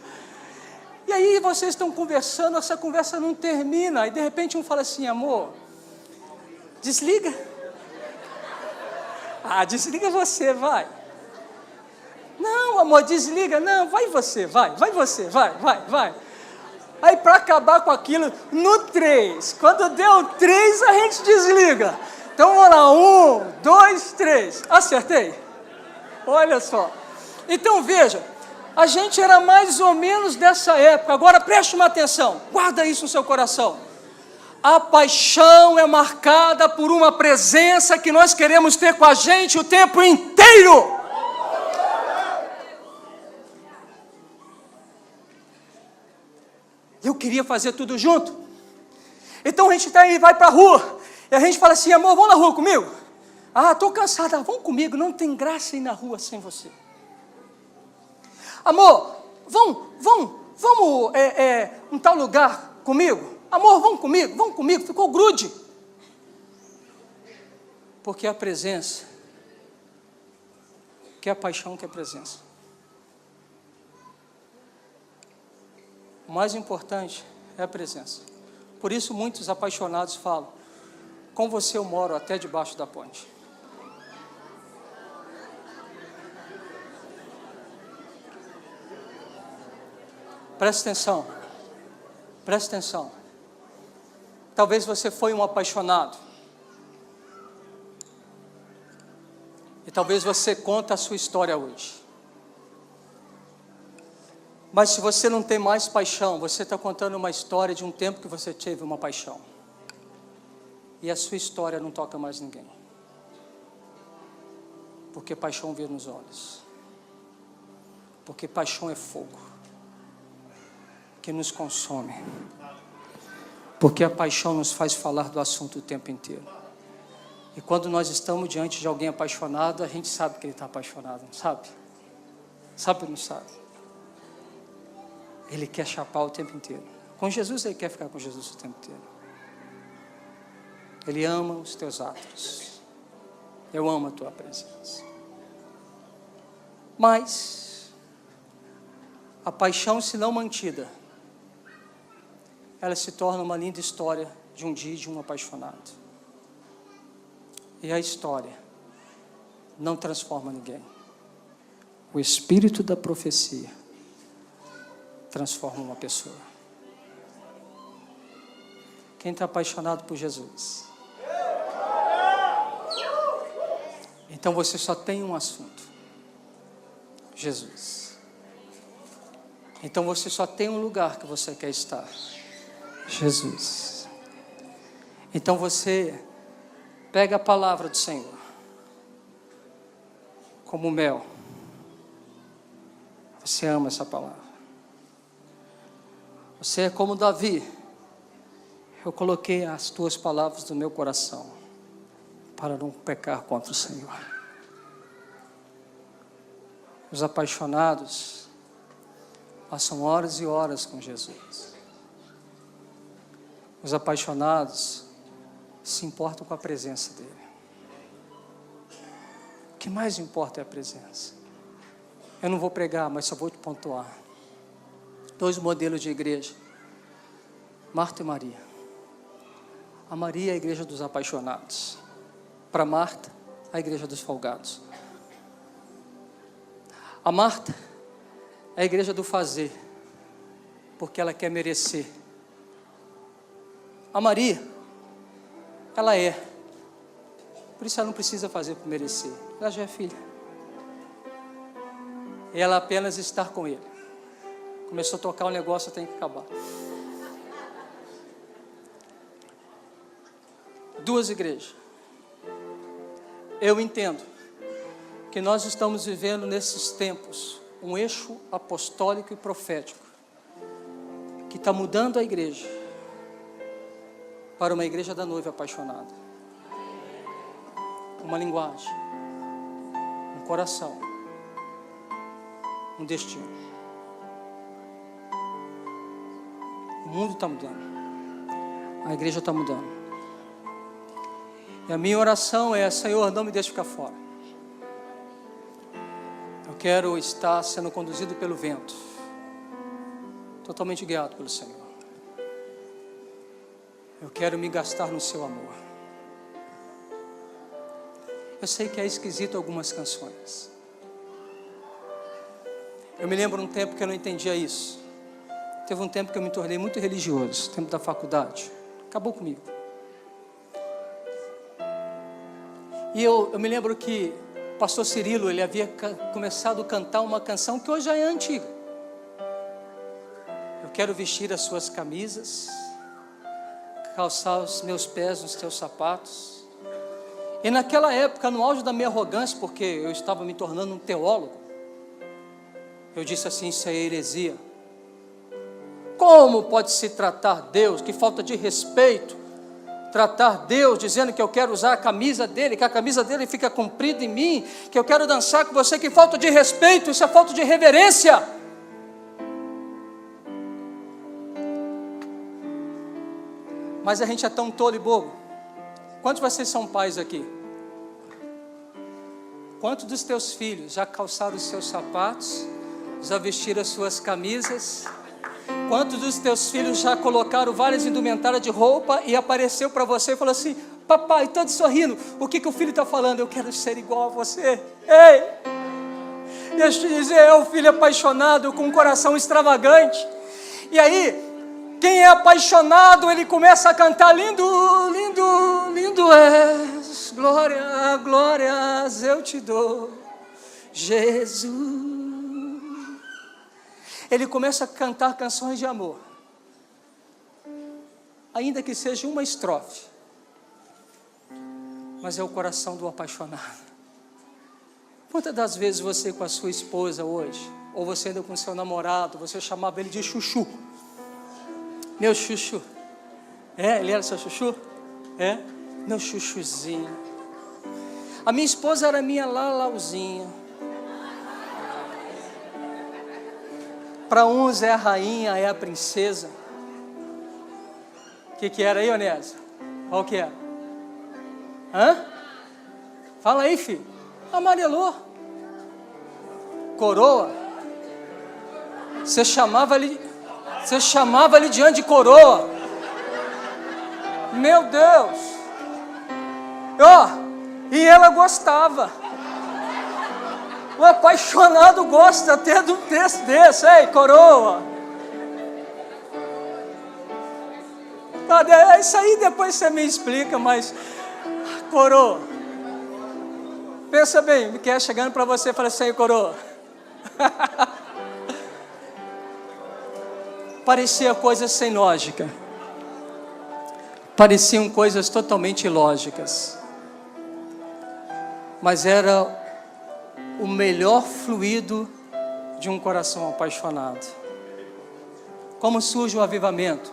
E aí vocês estão conversando, essa conversa não termina, aí de repente um fala assim: amor, desliga. Desliga você, vai. Não, amor, desliga. Não, vai você, vai você, vai. Aí para acabar com aquilo, no 3, quando deu 3, a gente desliga. Então vamos lá, 1, 2, 3. Acertei? Olha só. Então veja, a gente era mais ou menos dessa época. Agora preste uma atenção, guarda isso no seu coração. A paixão é marcada por uma presença que nós queremos ter com a gente o tempo inteiro. Eu queria fazer tudo junto. Então a gente vai para a rua. E a gente fala assim, amor, vamos na rua comigo? Ah, estou cansada, vamos comigo. Não tem graça ir na rua sem você. Amor, vamos um tal lugar comigo? Amor, vamos comigo. Ficou grude. Porque a presença, que é a paixão, que é a presença. O mais importante é a presença. Por isso muitos apaixonados falam, com você eu moro até debaixo da ponte. Presta atenção. Talvez você foi um apaixonado. E talvez você conta a sua história hoje. Mas se você não tem mais paixão, você está contando uma história de um tempo que você teve uma paixão. E a sua história não toca mais ninguém. Porque paixão vê nos olhos. Porque paixão é fogo que nos consome. Porque a paixão nos faz falar do assunto o tempo inteiro. E quando nós estamos diante de alguém apaixonado, a gente sabe que ele está apaixonado, não sabe? Sabe ou não sabe? Ele quer chapar o tempo inteiro. Com Jesus, ele quer ficar com Jesus o tempo inteiro. Ele ama os teus atos. Eu amo a tua presença. Mas a paixão, se não mantida, ela se torna uma linda história de um dia de um apaixonado. E a história não transforma ninguém. O espírito da profecia transforma uma pessoa. Quem está apaixonado por Jesus? Então você só tem um assunto: Jesus. Então você só tem um lugar que você quer estar: Jesus. Então você pega a palavra do Senhor como mel. Você ama essa palavra. Você é como Davi. Eu coloquei as tuas palavras no meu coração para não pecar contra o Senhor. Os apaixonados passam horas e horas com Jesus. Os apaixonados se importam com a presença dele. O que mais importa é a presença. Eu não vou pregar, mas só vou te pontuar. 2 modelos de igreja: Marta e Maria. A Maria é a igreja dos apaixonados. Para Marta, a igreja dos folgados. A Marta é a igreja do fazer, porque ela quer merecer. A Maria, ela é. Por isso ela não precisa fazer por merecer. Ela já é filha. Ela apenas estar com ele. Começou a tocar o negócio, tem que acabar. 2 igrejas. Eu entendo que nós estamos vivendo nesses tempos um eixo apostólico e profético que está mudando a igreja para uma igreja da noiva apaixonada. Uma linguagem, um coração, um destino. O mundo está mudando. A igreja está mudando. E a minha oração é: Senhor, não me deixe ficar fora. Eu quero estar sendo conduzido pelo vento, totalmente guiado pelo Senhor. Eu quero me gastar no seu amor. Eu sei que é esquisito algumas canções. Eu me lembro um tempo que eu não entendia isso. Teve um tempo que eu me tornei muito religioso, tempo da faculdade. Acabou comigo. E eu me lembro que o pastor Cirilo, ele havia começado a cantar uma canção que hoje já é antiga. Eu quero vestir as suas camisas, calçar os meus pés nos teus sapatos. E naquela época, no auge da minha arrogância, porque eu estava me tornando um teólogo, eu disse assim: isso é heresia. Como pode se tratar Deus? Que falta de respeito. Tratar Deus dizendo que eu quero usar a camisa dele, que a camisa dele fica comprida em mim, que eu quero dançar com você, que falta de respeito, isso é falta de reverência. Mas a gente é tão tolo e bobo. Quantos de vocês são pais aqui? Quantos dos teus filhos já calçaram os seus sapatos, já vestiram as suas camisas? Quantos dos teus filhos já colocaram várias indumentárias de roupa e apareceu para você e falou assim: papai, todo sorrindo, o que o filho está falando? Eu quero ser igual a você. Ei, deixa eu te dizer, é um filho apaixonado com um coração extravagante. E aí, quem é apaixonado, ele começa a cantar: lindo, lindo, lindo és, glória, glórias eu te dou, Jesus. Ele começa a cantar canções de amor, ainda que seja uma estrofe, mas é o coração do apaixonado. Quantas das vezes você com a sua esposa hoje, ou você ainda com o seu namorado, você chamava ele de chuchu? Meu chuchu. Ele era seu chuchu? Meu chuchuzinho. A minha esposa era minha lalauzinha. Para uns é a rainha, é a princesa. O que era aí, Onésio? Qual que era? Fala aí, filho. Amarelou. Coroa. Você chamava ele diante de coroa. Meu Deus. E ela gostava. O apaixonado gosta até de um texto desse. Ei, coroa. Isso aí depois você me explica, mas coroa. Pensa bem, me quer chegando para você e fala assim: coroa. Parecia coisas sem lógica. Pareciam coisas totalmente ilógicas. Mas era o melhor fluido de um coração apaixonado. Como surge o avivamento?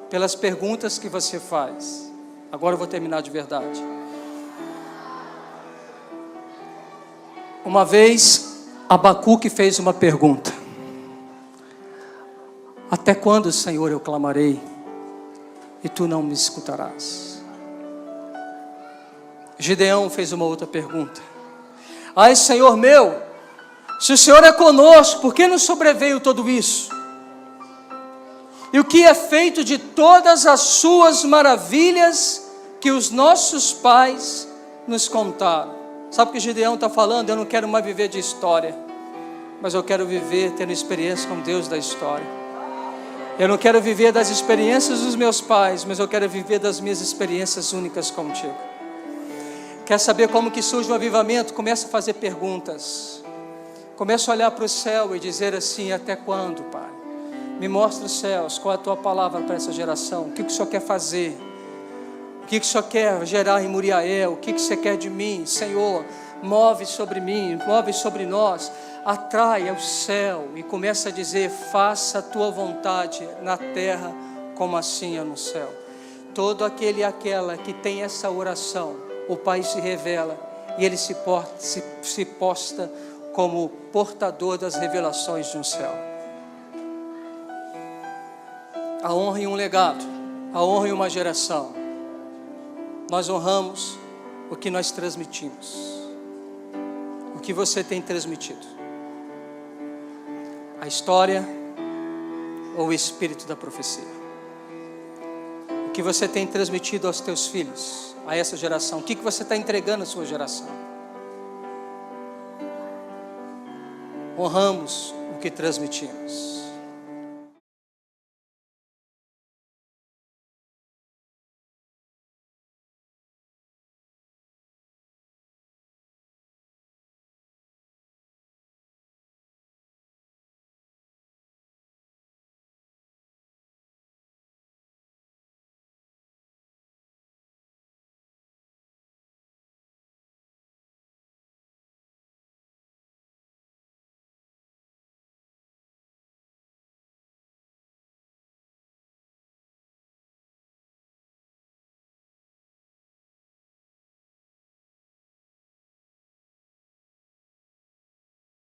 Pelas perguntas que você faz. Agora eu vou terminar de verdade. Uma vez, Abacuque fez uma pergunta: até quando, Senhor, eu clamarei e tu não me escutarás? Gideão fez uma outra pergunta: ai, Senhor meu, se o Senhor é conosco, por que nos sobreveio tudo isso? E o que é feito de todas as suas maravilhas que os nossos pais nos contaram? Sabe o que Gideão está falando? Eu não quero mais viver de história, mas eu quero viver tendo experiência com Deus da história. Eu não quero viver das experiências dos meus pais, mas eu quero viver das minhas experiências únicas contigo. Quer saber como que surge o avivamento? Começa a fazer perguntas. Começa a olhar para o céu e dizer assim: até quando, Pai? Me mostra os céus, qual é a tua palavra para essa geração? O que o Senhor quer fazer? O que o Senhor quer gerar em Muriaé? O que você quer de mim? Senhor, move sobre mim, move sobre nós. Atrai ao céu e começa a dizer: faça a tua vontade na terra como assim é no céu. Todo aquele e aquela que tem essa oração, o Pai se revela e ele se posta como portador das revelações de um céu. A honra em um legado, a honra em uma geração. Nós honramos o que nós transmitimos. O que você tem transmitido? A história ou o espírito da profecia? O que você tem transmitido aos teus filhos, a essa geração? O que você está entregando à sua geração? Honramos o que transmitimos.